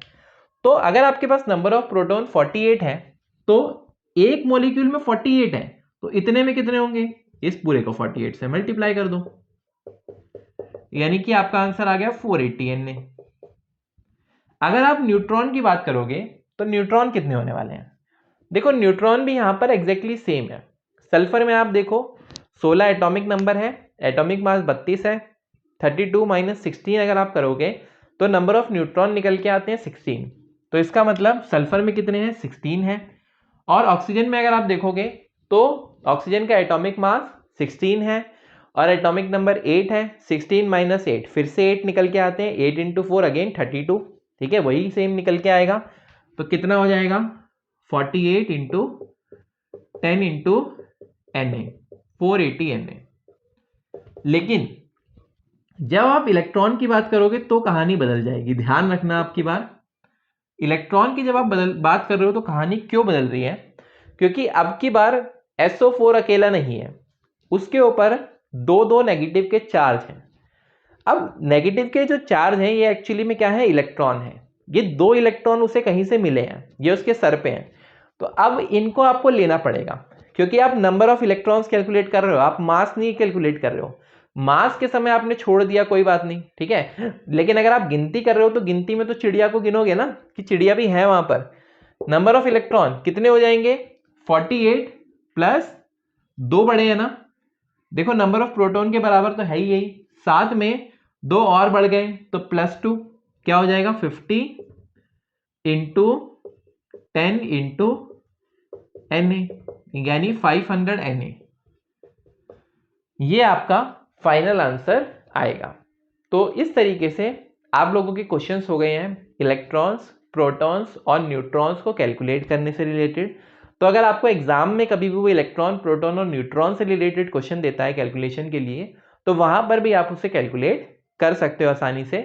A: तो अगर आपके पास नंबर ऑफ प्रोटॉन 48 है तो एक मॉलिक्यूल में 48 है, तो इतने में कितने होंगे, इस पूरे को 48 से मल्टीप्लाई कर दो, यानी कि आपका आंसर आ गया 480 Na। अगर आप न्यूट्रॉन की बात करोगे तो न्यूट्रॉन कितने होने वाले हैं, देखो न्यूट्रॉन भी यहां पर एग्जैक्टली सेम है। सल्फर में आप देखो 16 एटॉमिक नंबर है, एटॉमिक मास 32 है, 32 माइनस 16 अगर आप करोगे तो नंबर ऑफ न्यूट्रॉन निकल के आते हैं 16। तो इसका मतलब सल्फर में कितने हैं 16 है। और ऑक्सीजन में अगर आप देखोगे तो ऑक्सीजन का एटॉमिक मास 16 है और एटॉमिक नंबर 8 है, 16 माइनस 8 फिर से 8 निकल के आते हैं, 8 इंटू 4 अगेन 32, ठीक है, वही सेम निकल के आएगा। तो कितना हो जाएगा 48 इंटू 10 इंटू Na, 480 Na। लेकिन जब आप इलेक्ट्रॉन की बात करोगे तो कहानी बदल जाएगी, ध्यान रखना आपकी बात। इलेक्ट्रॉन की जब आप बात कर रहे हो तो कहानी क्यों बदल रही है, क्योंकि अब की बार SO4 अकेला नहीं है, उसके ऊपर दो नेगेटिव के चार्ज हैं। अब नेगेटिव के जो चार्ज हैं ये एक्चुअली में क्या है, इलेक्ट्रॉन है। ये 2 इलेक्ट्रॉन उसे कहीं से मिले हैं, ये उसके सर पे हैं। तो अब इनको आपको लेना पड़ेगा, क्योंकि आप नंबर ऑफ इलेक्ट्रॉन्स कैलकुलेट कर रहे हो, आप मास नहीं कैलकुलेट कर रहे हो। मास के समय आपने छोड़ दिया कोई बात नहीं, ठीक है, लेकिन अगर आप गिनती कर रहे हो तो गिनती में तो चिड़िया को गिनोगे ना, कि चिड़िया भी है वहां पर। नंबर ऑफ इलेक्ट्रॉन कितने हो जाएंगे 48 प्लस 2 बड़े हैं ना, देखो नंबर ऑफ प्रोटॉन के बराबर तो है ही यही, साथ में 2 और बढ़ गए तो +2, क्या हो जाएगा 50 इंटू 10 इंटू Na, यानी 500 Na। ये आपका फाइनल आंसर आएगा। तो इस तरीके से आप लोगों के क्वेश्चंस हो गए हैं इलेक्ट्रॉन्स, प्रोटॉन्स और न्यूट्रॉन्स को कैलकुलेट करने से रिलेटेड। तो अगर आपको एग्जाम में कभी भी वो इलेक्ट्रॉन, प्रोटॉन और न्यूट्रॉन से रिलेटेड क्वेश्चन देता है कैलकुलेशन के लिए, तो वहां पर भी आप उसे कैलकुलेट कर सकते हो आसानी से।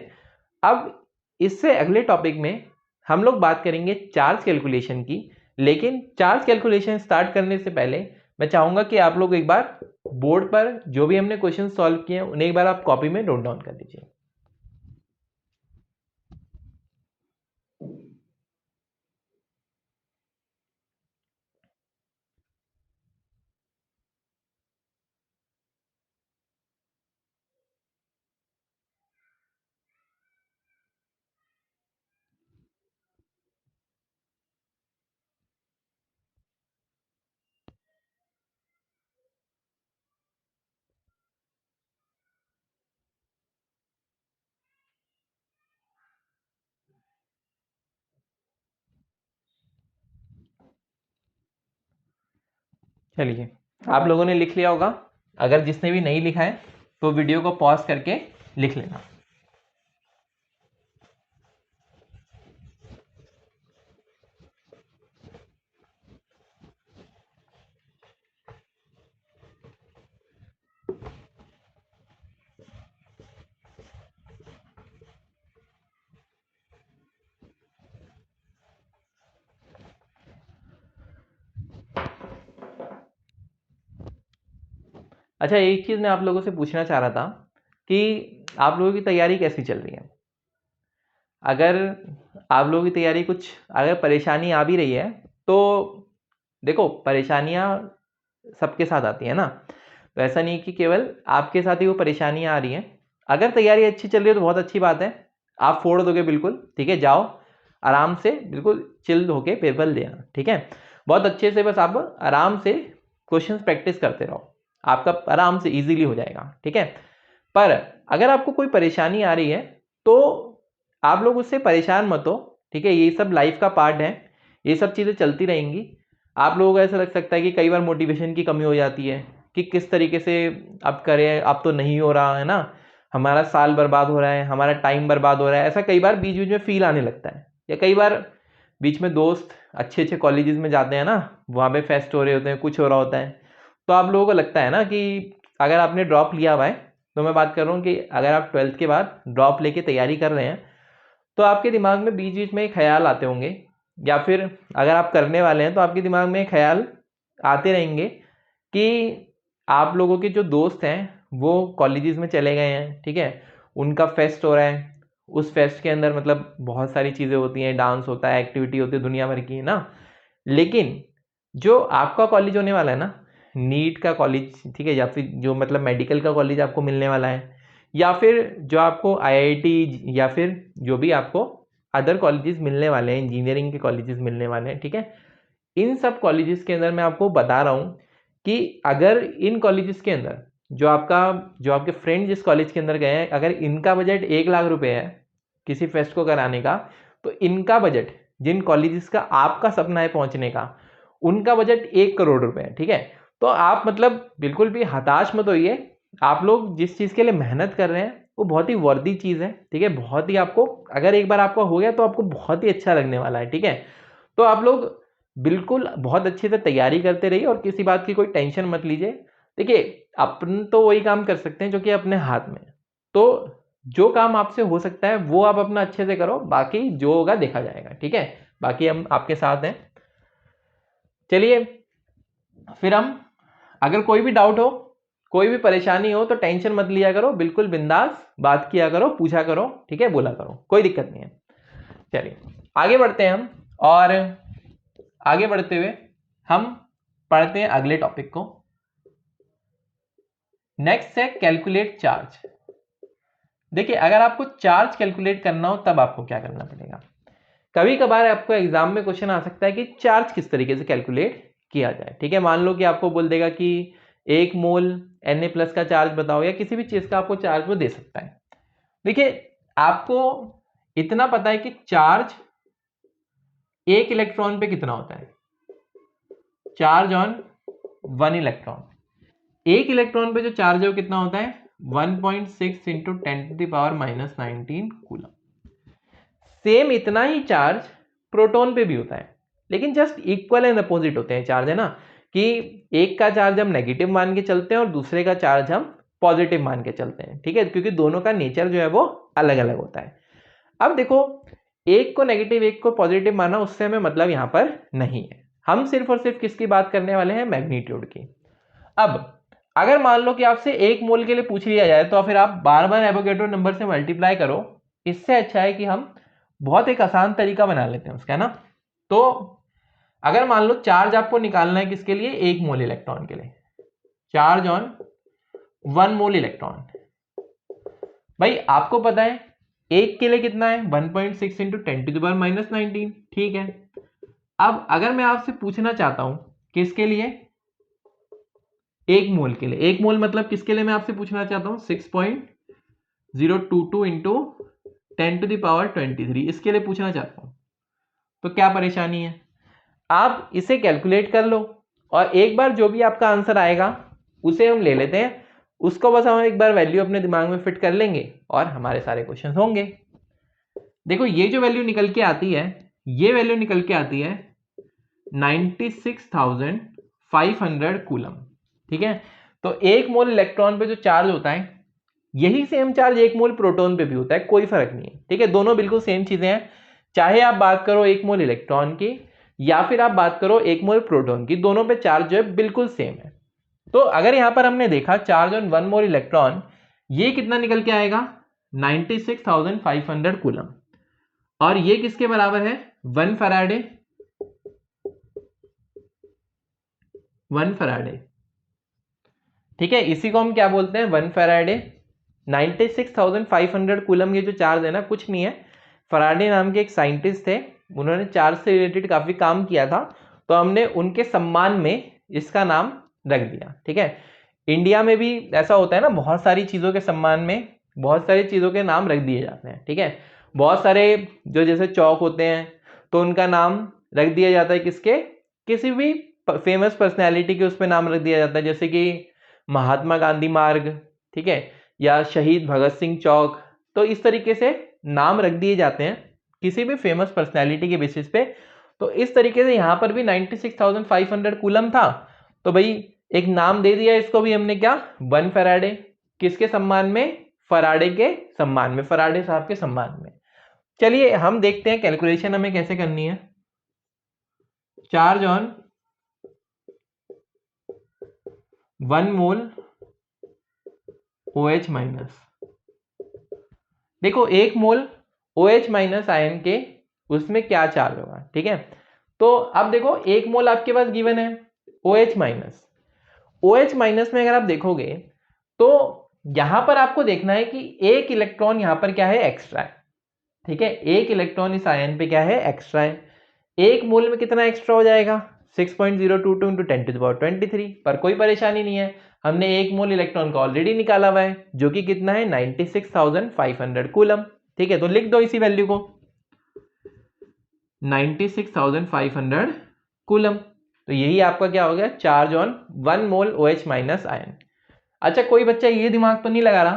A: अब इससे अगले टॉपिक में हम लोग बात करेंगे चार्ज कैलकुलेशन की, लेकिन चार्ज कैलकुलेशन स्टार्ट करने से पहले मैं चाहूंगा कि आप लोग एक बार बोर्ड पर जो भी हमने क्वेश्चन सॉल्व किए उन्हें एक बार आप कॉपी में नोट डाउन कर लीजिए। चलिए, आप लोगों ने लिख लिया होगा। अगर जिसने भी नहीं लिखा है तो वीडियो को पॉज करके लिख लेना। अच्छा, एक चीज मैं आप लोगों से पूछना चाह रहा था कि आप लोगों की तैयारी कैसी चल रही है। अगर आप लोगों की तैयारी कुछ अगर परेशानी आ भी रही है तो देखो, परेशानियां सबके साथ आती है ना, तो ऐसा नहीं कि केवल आपके साथ ही वो परेशानियां आ रही हैं। अगर तैयारी अच्छी चल रही है तो बहुत अच्छी बात है, आप फोड़ दोगे बिल्कुल, ठीक है। जाओ आराम से बिल्कुल चिल्ड होके पेपर देना, ठीक है। बहुत अच्छे से बस आप आराम से क्वेश्चंस प्रैक्टिस करते रहो, आपका आराम से इजीली हो जाएगा, ठीक है। पर अगर आपको कोई परेशानी आ रही है तो आप लोग उससे परेशान मत हो, ठीक है। ये सब लाइफ का पार्ट है, ये सब चीज़ें चलती रहेंगी। आप लोगों को ऐसा लग सकता है कि कई बार मोटिवेशन की कमी हो जाती है कि किस तरीके से अब करें, अब तो नहीं हो रहा है ना, हमारा साल बर्बाद हो रहा है, हमारा टाइम बर्बाद हो रहा है। ऐसा कई बार बीच बीच में फील आने लगता है, या कई बार बीच में दोस्त अच्छे अच्छे कॉलेजेस में जाते हैं ना, वहाँ पे फेस्ट हो रहे होते हैं, कुछ हो रहा होता है, तो आप लोगों को लगता है ना कि अगर आपने ड्रॉप लिया हुआ है, तो मैं बात कर रहा हूँ कि अगर आप 12th के बाद ड्रॉप लेके तैयारी कर रहे हैं तो आपके दिमाग में बीच बीच में ख्याल आते होंगे, या फिर अगर आप करने वाले हैं तो आपके दिमाग में ख्याल आते रहेंगे कि आप लोगों के जो दोस्त हैं वो कॉलेजेस में चले गए हैं, ठीक है, उनका फेस्ट हो रहा है, उस फेस्ट के अंदर मतलब बहुत सारी चीज़ें होती हैं, डांस होता है, एक्टिविटी होती है दुनिया भर की, है ना। लेकिन जो आपका कॉलेज होने वाला है ना, नीट का कॉलेज, ठीक है, या फिर जो मतलब मेडिकल का कॉलेज आपको मिलने वाला है, या फिर जो आपको आईआईटी या फिर जो भी आपको अदर कॉलेजेस मिलने वाले हैं, इंजीनियरिंग के कॉलेजेस मिलने वाले हैं, ठीक है, इन सब कॉलेजेस के अंदर मैं आपको बता रहा हूँ कि अगर इन कॉलेजेस के अंदर जो आपके फ्रेंड जिस कॉलेज के अंदर गए हैं, अगर इनका बजट 1 लाख रुपए है किसी फेस्ट को कराने का, तो इनका बजट, जिन कॉलेजेस का आपका सपना है पहुंचने का, उनका बजट 1 करोड़ रुपए है, ठीक है। तो आप मतलब बिल्कुल भी हताश मत होइए, आप लोग जिस चीज़ के लिए मेहनत कर रहे हैं वो बहुत ही वर्दी चीज़ है, ठीक है। बहुत ही आपको, अगर एक बार आपका हो गया तो आपको बहुत ही अच्छा लगने वाला है, ठीक है। तो आप लोग बिल्कुल बहुत अच्छे से तैयारी करते रहिए और किसी बात की कोई टेंशन मत लीजिए। देखिए, अपन तो वही काम कर सकते हैं जो कि अपने हाथ में है। तो जो काम आपसे हो सकता है वो आप अपना अच्छे से करो, बाकी जो होगा देखा जाएगा, ठीक है। बाकी हम आपके साथ हैं। चलिए, फिर हम, अगर कोई भी डाउट हो, कोई भी परेशानी हो तो टेंशन मत लिया करो, बिल्कुल बिंदास बात किया करो, पूछा करो, ठीक है, बोला करो, कोई दिक्कत नहीं है। चलिए आगे बढ़ते हैं हम, और आगे बढ़ते हुए हम पढ़ते हैं अगले टॉपिक को। नेक्स्ट है कैलकुलेट चार्ज। देखिए, अगर आपको चार्ज कैलकुलेट करना हो तब आपको क्या करना पड़ेगा। कभी कभार आपको एग्जाम में क्वेश्चन आ सकता है कि चार्ज किस तरीके से कैलकुलेट किया जाए, ठीक है। मान लो कि आपको बोल देगा कि 1 मोल Na+ का चार्ज बताओ, या किसी भी चीज का आपको चार्ज वो दे सकता है। देखिए, आपको इतना पता है कि चार्ज एक इलेक्ट्रॉन पे कितना होता है, चार्ज ऑन 1 इलेक्ट्रॉन। एक इलेक्ट्रॉन पे जो चार्ज है वो कितना होता है, 1.6 इंटू 10⁻⁻19 कूलम। सेम इतना ही चार्ज प्रोटॉन पे भी होता है, लेकिन जस्ट इक्वल एंड अपोजिट होते हैं चार्ज, है ना, कि एक का चार्ज हम नेगेटिव मान के चलते हैं और दूसरे का चार्ज हम पॉजिटिव मान के चलते हैं, ठीक है, क्योंकि दोनों का नेचर जो है वो अलग अलग होता है। अब देखो, एक को नेगेटिव एक को पॉजिटिव माना, उससे हमें मतलब यहां पर नहीं है, हम सिर्फ और सिर्फ किसकी बात करने वाले हैं, मैग्नीट्यूड की। अब अगर मान लो कि आपसे 1 मोल के लिए पूछ लिया जाए तो फिर आप बार बार एवोगैड्रो नंबर से मल्टीप्लाई करो, इससे अच्छा है कि हम बहुत एक आसान तरीका बना लेते हैं उसका, है ना। तो अगर मान लो चार्ज आपको निकालना है किसके लिए, 1 मोल इलेक्ट्रॉन के लिए, चार्ज ऑन 1 मोल इलेक्ट्रॉन। भाई आपको पता है एक के लिए कितना है, 1.6 इंटू 10⁻⁻19, ठीक है। अब अगर मैं आपसे पूछना चाहता हूं किसके लिए, 1 मोल के लिए, 1 मोल मतलब किसके लिए मैं आपसे पूछना चाहता हूं, 6.022 इंटू 10⁻23, इसके लिए पूछना चाहता हूं, तो क्या परेशानी है, आप इसे कैलकुलेट कर लो और एक बार जो भी आपका आंसर आएगा उसे हम ले लेते हैं, उसको बस हम एक बार वैल्यू अपने दिमाग में फिट कर लेंगे और हमारे सारे क्वेश्चन होंगे। देखो ये जो वैल्यू निकल के आती है, ये वैल्यू निकल के आती है 96,500 कूलम, ठीक है। तो 1 मोल इलेक्ट्रॉन पे जो चार्ज होता है, यही सेम चार्ज 1 मोल प्रोटॉन पे भी होता है, कोई फर्क नहीं है, ठीक है, दोनों बिल्कुल सेम चीजें हैं, चाहे आप बात करो 1 मोल इलेक्ट्रॉन की या फिर आप बात करो 1 मोल प्रोटॉन की, दोनों पे चार्ज जो है बिल्कुल सेम है। तो अगर यहां पर हमने देखा चार्ज ऑन 1 मोल इलेक्ट्रॉन, ये कितना निकल के आएगा, 96,500 कूलम, और ये किसके बराबर है, 1 फैराडे, 1 फैराडे, ठीक है, इसी को हम क्या बोलते हैं, 1 फैराडे। 96,500 कूलम ये जो चार्ज है ना, कुछ नहीं है, फैराडे नाम के एक साइंटिस्ट थे, उन्होंने चार्ज से रिलेटेड काफी काम किया था, तो हमने उनके सम्मान में इसका नाम रख दिया, ठीक है। इंडिया में भी ऐसा होता है ना, बहुत सारी चीजों के सम्मान में बहुत सारी चीजों के नाम रख दिए जाते हैं, ठीक है। बहुत सारे जो जैसे चौक होते हैं तो उनका नाम रख दिया जाता है किसके, किसी भी फेमस पर्सनैलिटी के उस पर नाम रख दिया जाता है, जैसे कि महात्मा गांधी मार्ग, ठीक है, या शहीद भगत सिंह चौक। तो इस तरीके से नाम रख दिए जाते हैं किसी भी फेमस पर्सनैलिटी के बेसिस पे। तो इस तरीके से यहां पर भी 96,500 कूलम था, तो भाई एक नाम दे दिया इसको भी हमने, क्या, 1 फैराडे, किसके सम्मान में, फराडे के सम्मान में, फराडे साहब के सम्मान में। चलिए हम देखते हैं कैलकुलेशन हमें कैसे करनी है। Charge on 1 mole OH minus, देखो 1 मोल OH माइनस आयन के उसमें क्या चार्ज होगा, ठीक है। तो अब देखो 1 मोल आपके पास गिवन है OH माइनस, OH माइनस में अगर आप देखोगे तो यहां पर आपको देखना है कि एक इलेक्ट्रॉन यहां पर क्या है, एक्स्ट्रा है, ठीक है, एक इलेक्ट्रॉन इस आयन पे क्या है, एक्स्ट्रा है। 1 मोल में कितना एक्स्ट्रा हो जाएगा, 6.022 इंटू 10⁻23, पर कोई परेशानी नहीं है, हमने 1 मोल इलेक्ट्रॉन का ऑलरेडी निकाला हुआ है जो कि कितना है, 96,500 कूलम, ठीक है। तो लिख दो इसी वैल्यू को, 96,500 कूलम, तो यही आपका क्या हो गया, charge on 1 mole OH minus ion. अच्छा कोई बच्चा ये दिमाग तो नहीं लगा रहा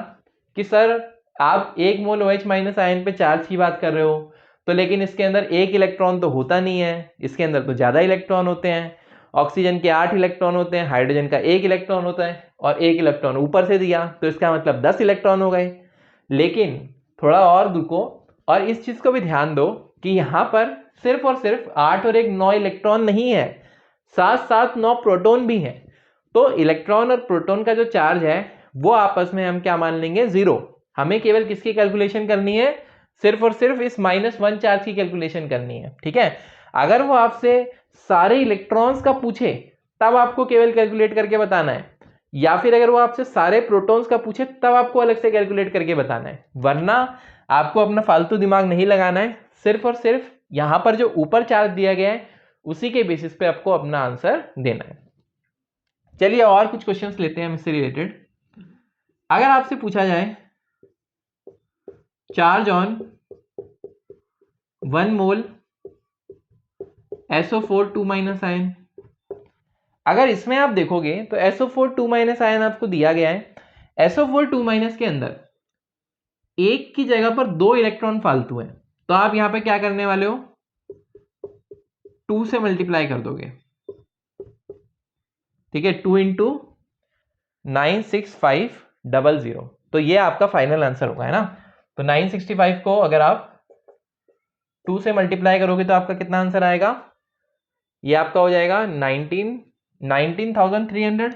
A: कि सर आप 1 मोल OH माइनस आयन पे चार्ज की बात कर रहे हो, तो लेकिन इसके अंदर एक इलेक्ट्रॉन तो होता नहीं है, इसके अंदर तो ज्यादा इलेक्ट्रॉन होते हैं, ऑक्सीजन के 8 इलेक्ट्रॉन होते हैं, हाइड्रोजन का 1 इलेक्ट्रॉन होता है, और 1 इलेक्ट्रॉन ऊपर से दिया तो इसका मतलब 10 इलेक्ट्रॉन हो गए। लेकिन थोड़ा और रुको और इस चीज को भी ध्यान दो कि यहां पर सिर्फ और सिर्फ 8 और 1 9 इलेक्ट्रॉन नहीं है, साथ साथ 9 प्रोटॉन भी है। तो इलेक्ट्रॉन और प्रोटॉन का जो चार्ज है वो आपस में हम क्या मान लेंगे, 0। हमें केवल किसकी कैलकुलेशन करनी है, सिर्फ और सिर्फ इस -1 चार्ज की कैलकुलेशन करनी है, ठीक है। अगर वो आपसे सारे इलेक्ट्रॉन्स का पूछे तब आपको केवल कैलकुलेट करके बताना है, या फिर अगर वो आपसे सारे प्रोटॉन्स का पूछे तब आपको अलग से कैलकुलेट करके बताना है, वरना आपको अपना फालतू दिमाग नहीं लगाना है, सिर्फ और सिर्फ यहां पर जो ऊपर चार्ज दिया गया है उसी के बेसिस पे आपको अपना आंसर देना है। चलिए और कुछ क्वेश्चंस लेते हैं हम इससे रिलेटेड। अगर आपसे पूछा जाए charge on 1 mole SO4 2- ion, अगर इसमें आप देखोगे तो SO4 2- आयन आपको दिया गया है, SO4 2- के अंदर एक की जगह पर 2 इलेक्ट्रॉन फालतू है, तो आप यहां पे क्या करने वाले हो, 2 से मल्टीप्लाई कर दोगे, ठीक है, 2 इंटू 96500, तो ये आपका फाइनल आंसर होगा, है ना। तो 965 को अगर आप 2 से मल्टीप्लाई करोगे तो आपका कितना आंसर आएगा, ये आपका हो जाएगा 19,300,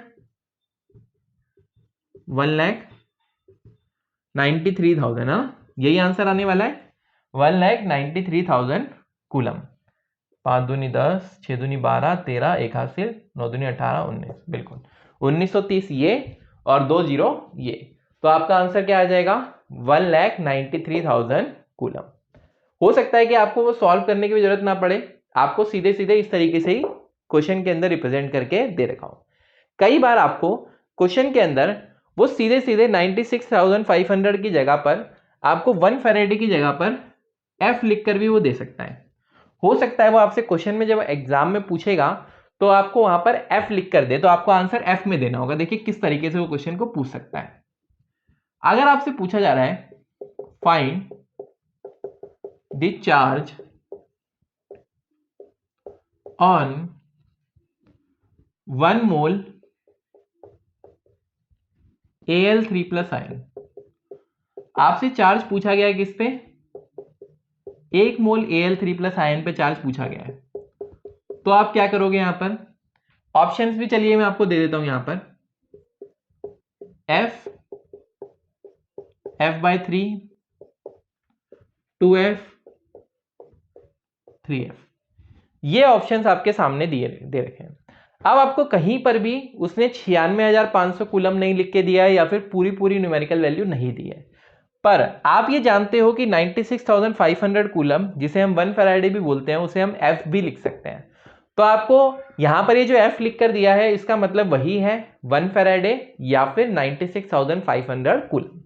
A: 1,93,000, हाँ, यही आंसर आने वाला है, 1,93,000 कूलम। 5 दूनी 10, 6 दूनी 12, 13, 1 हासिल, 9 दूनी 18, 19, बिल्कुल 1930 ये और 2 जीरो ये, तो आपका आंसर क्या आ जाएगा, 1,93,000 कूलम। हो सकता है कि आपको वो सॉल्व करने की भी जरूरत ना पड़े, आपको सीधे सीधे इस तरीके से ही क्वेश्चन के अंदर रिप्रेजेंट करके दे रखा हो। कई बार आपको क्वेश्चन के अंदर वो सीधे सीधे 96,500 की जगह पर आपको 1 फैराडे की जगह पर F लिखकर भी वो दे सकता है। हो सकता है वो आपसे क्वेश्चन में जब एग्जाम में पूछेगा तो आपको वहां पर F लिख कर दे, तो आपको आंसर F में देना होगा। देखिए किस तरीके से वो क्वेश्चन को पूछ सकता है। अगर आपसे पूछा जा रहा है find the charge on 1 mole Al3 plus ion, आपसे चार्ज पूछा गया है किस पे, 1 मोल Al3 प्लस आयन पे चार्ज पूछा गया है, तो आप क्या करोगे यहां पर, ऑप्शंस भी चलिए मैं आपको दे देता हूं यहां पर, F, F/3, 2F, 3F, ये ऑप्शंस आपके सामने दे रखे हैं। अब आपको कहीं पर भी उसने 96,500 कूलम नहीं लिख के दिया है या फिर पूरी पूरी न्यूमेरिकल वैल्यू नहीं दी है, पर आप ये जानते हो कि 96,500 कूलम, जिसे हम 1 फैराडे भी बोलते हैं, उसे हम F भी लिख सकते हैं। तो आपको यहां पर ये जो F लिख कर दिया है इसका मतलब वही है 1 फैराडे या फिर 96,500 कूलम।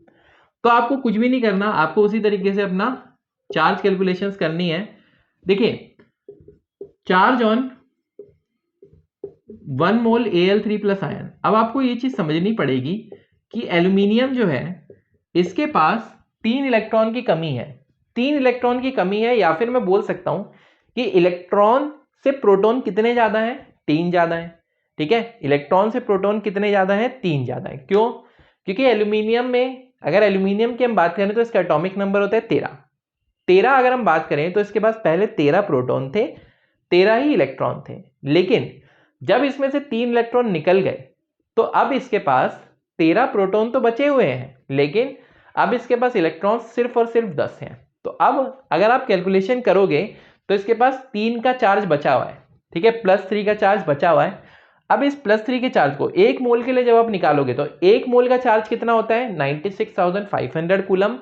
A: तो आपको कुछ भी नहीं करना, आपको उसी तरीके से अपना चार्ज कैलकुलेशंस करनी है। देखिए charge on 1 mole Al3 plus ion, अब आपको ये चीज समझनी पड़ेगी कि एल्यूमिनियम जो है इसके पास 3 इलेक्ट्रॉन की कमी है, 3 इलेक्ट्रॉन की कमी है, या फिर मैं बोल सकता हूं कि इलेक्ट्रॉन से प्रोटॉन कितने ज्यादा है, 3 ज्यादा है, ठीक है, इलेक्ट्रॉन से प्रोटॉन कितने ज्यादा है, 3 ज्यादा है। क्यों, क्योंकि एल्यूमिनियम में, अगर एल्यूमिनियम की हम बात करें तो इसका एटॉमिक नंबर होता है 13, 13 अगर हम बात करें तो इसके पास पहले 13 प्रोटॉन थे, 13 ही इलेक्ट्रॉन थे, लेकिन जब इसमें से 3 इलेक्ट्रॉन निकल गए तो अब इसके पास 13 प्रोटॉन तो बचे हुए हैं, लेकिन अब इसके पास इलेक्ट्रॉन सिर्फ और सिर्फ 10 हैं। तो अब अगर आप कैलकुलेशन करोगे तो इसके पास 3 का चार्ज बचा हुआ है, ठीक है, +3 का चार्ज बचा हुआ है। अब इस +3 के चार्ज को 1 मोल के लिए जब आप निकालोगे तो 1 मोल का चार्ज कितना होता है, 96,500 कूलम,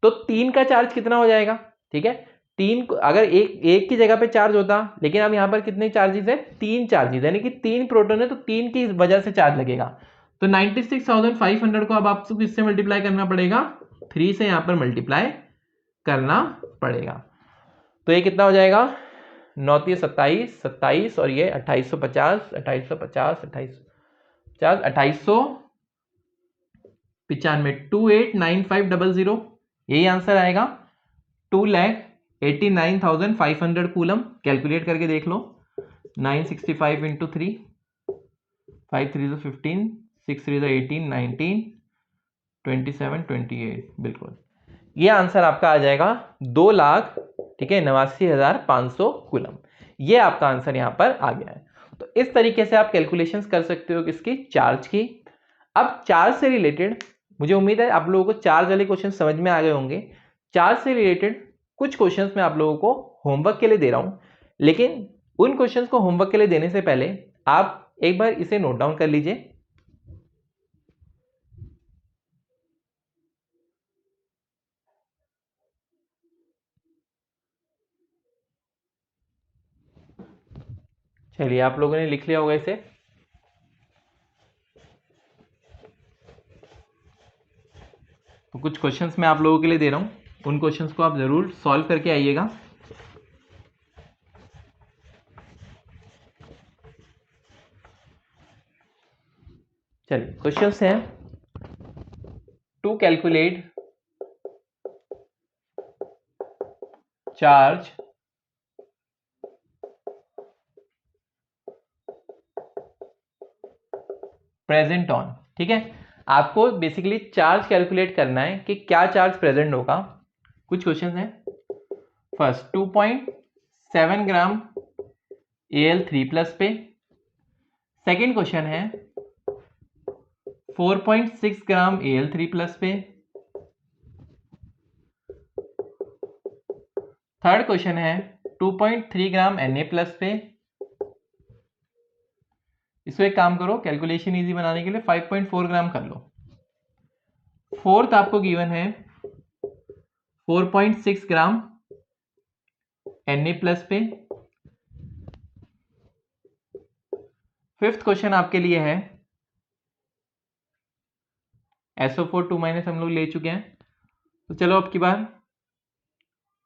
A: तो 3 का चार्ज कितना हो जाएगा, ठीक है, 3 अगर एक की जगह पे चार्ज होता, लेकिन अब यहां पर कितने चार्जेस है, 3 चार्जेस, यानी कि 3 प्रोटॉन है तो 3 की वजह से चार्ज लगेगा। तो 96,500 को अब आपको किससे मल्टीप्लाई करना पड़ेगा, 3 से यहां पर मल्टीप्लाई करना पड़ेगा। तो ये कितना हो जाएगा, 9 × 27, 27 और ये 2850, 2850, 2850, 2895, 289500, यही आंसर आएगा। 2,89,500 कूलम। कैलकुलेट करके देख लो, 965 इंटू 3, 5 3 15, 6 3 18, 19, 27, 28, बिल्कुल ये आंसर आपका आ जाएगा 2,00,000, ठीक है, 89,500 कूलम। ये आपका आंसर यहां पर आ गया है। तो इस तरीके से आप कैलकुलेशंस कर सकते हो किसकी, चार्ज की। अब चार्ज से रिलेटेड मुझे उम्मीद है आप लोगों को चार्ज वाले क्वेश्चन समझ में आ गए होंगे। चार्ज से रिलेटेड कुछ क्वेश्चंस मैं आप लोगों को होमवर्क के लिए दे रहा हूं, लेकिन उन क्वेश्चंस को होमवर्क के लिए देने से पहले आप एक बार इसे नोट डाउन कर लीजिए। चलिए आप लोगों ने लिख लिया होगा इसे। तो कुछ क्वेश्चंस मैं आप लोगों के लिए दे रहा हूं, उन क्वेश्चंस को आप जरूर सॉल्व करके आइएगा। चलिए क्वेश्चंस हैं, to calculate charge present on. ठीक है, आपको बेसिकली चार्ज कैलकुलेट करना है कि क्या चार्ज प्रेजेंट होगा। कुछ क्वेश्चन हैं। फर्स्ट 2.7 ग्राम Al3+ पे। सेकेंड क्वेश्चन है 4.6 ग्राम Al3+ पे। थर्ड क्वेश्चन है 2.3 ग्राम Na+ पे। इसको एक काम करो, कैलकुलेशन इजी बनाने के लिए 5.4 ग्राम कर लो। फोर्थ आपको गिवन है 4.6 ग्राम Na+ पे। फिफ्थ क्वेश्चन आपके लिए है SO4 2- हम लोग ले चुके हैं, तो चलो अब की बार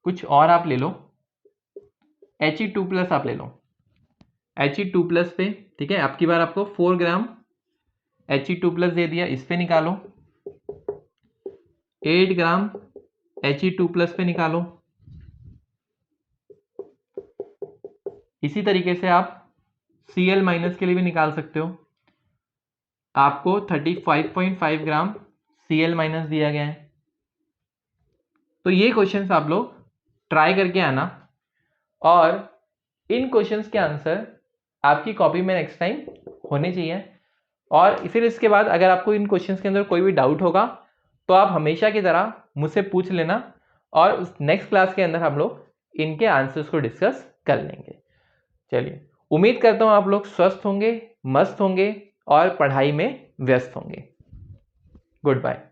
A: कुछ और आप ले लो। He2+ आप ले लो, He2+ पे। ठीक है, अब की बार आपको 4 ग्राम He2+ दे दिया, इस पे निकालो। 8 ग्राम He2+ पे निकालो। इसी तरीके से आप Cl- के लिए भी निकाल सकते हो। आपको 35.5 ग्राम Cl- दिया गया है। तो ये क्वेश्चंस आप लोग ट्राई करके आना, और इन क्वेश्चंस के आंसर आपकी कॉपी में नेक्स्ट टाइम होने चाहिए। और फिर इसके बाद अगर आपको इन क्वेश्चंस के अंदर कोई भी डाउट होगा तो आप हमेशा की तरह मुझसे पूछ लेना, और उस नेक्स्ट क्लास के अंदर हम लोग इनके आंसर्स को डिस्कस कर लेंगे। चलिए, उम्मीद करता हूं आप लोग स्वस्थ होंगे, मस्त होंगे और पढ़ाई में व्यस्त होंगे। Good bye.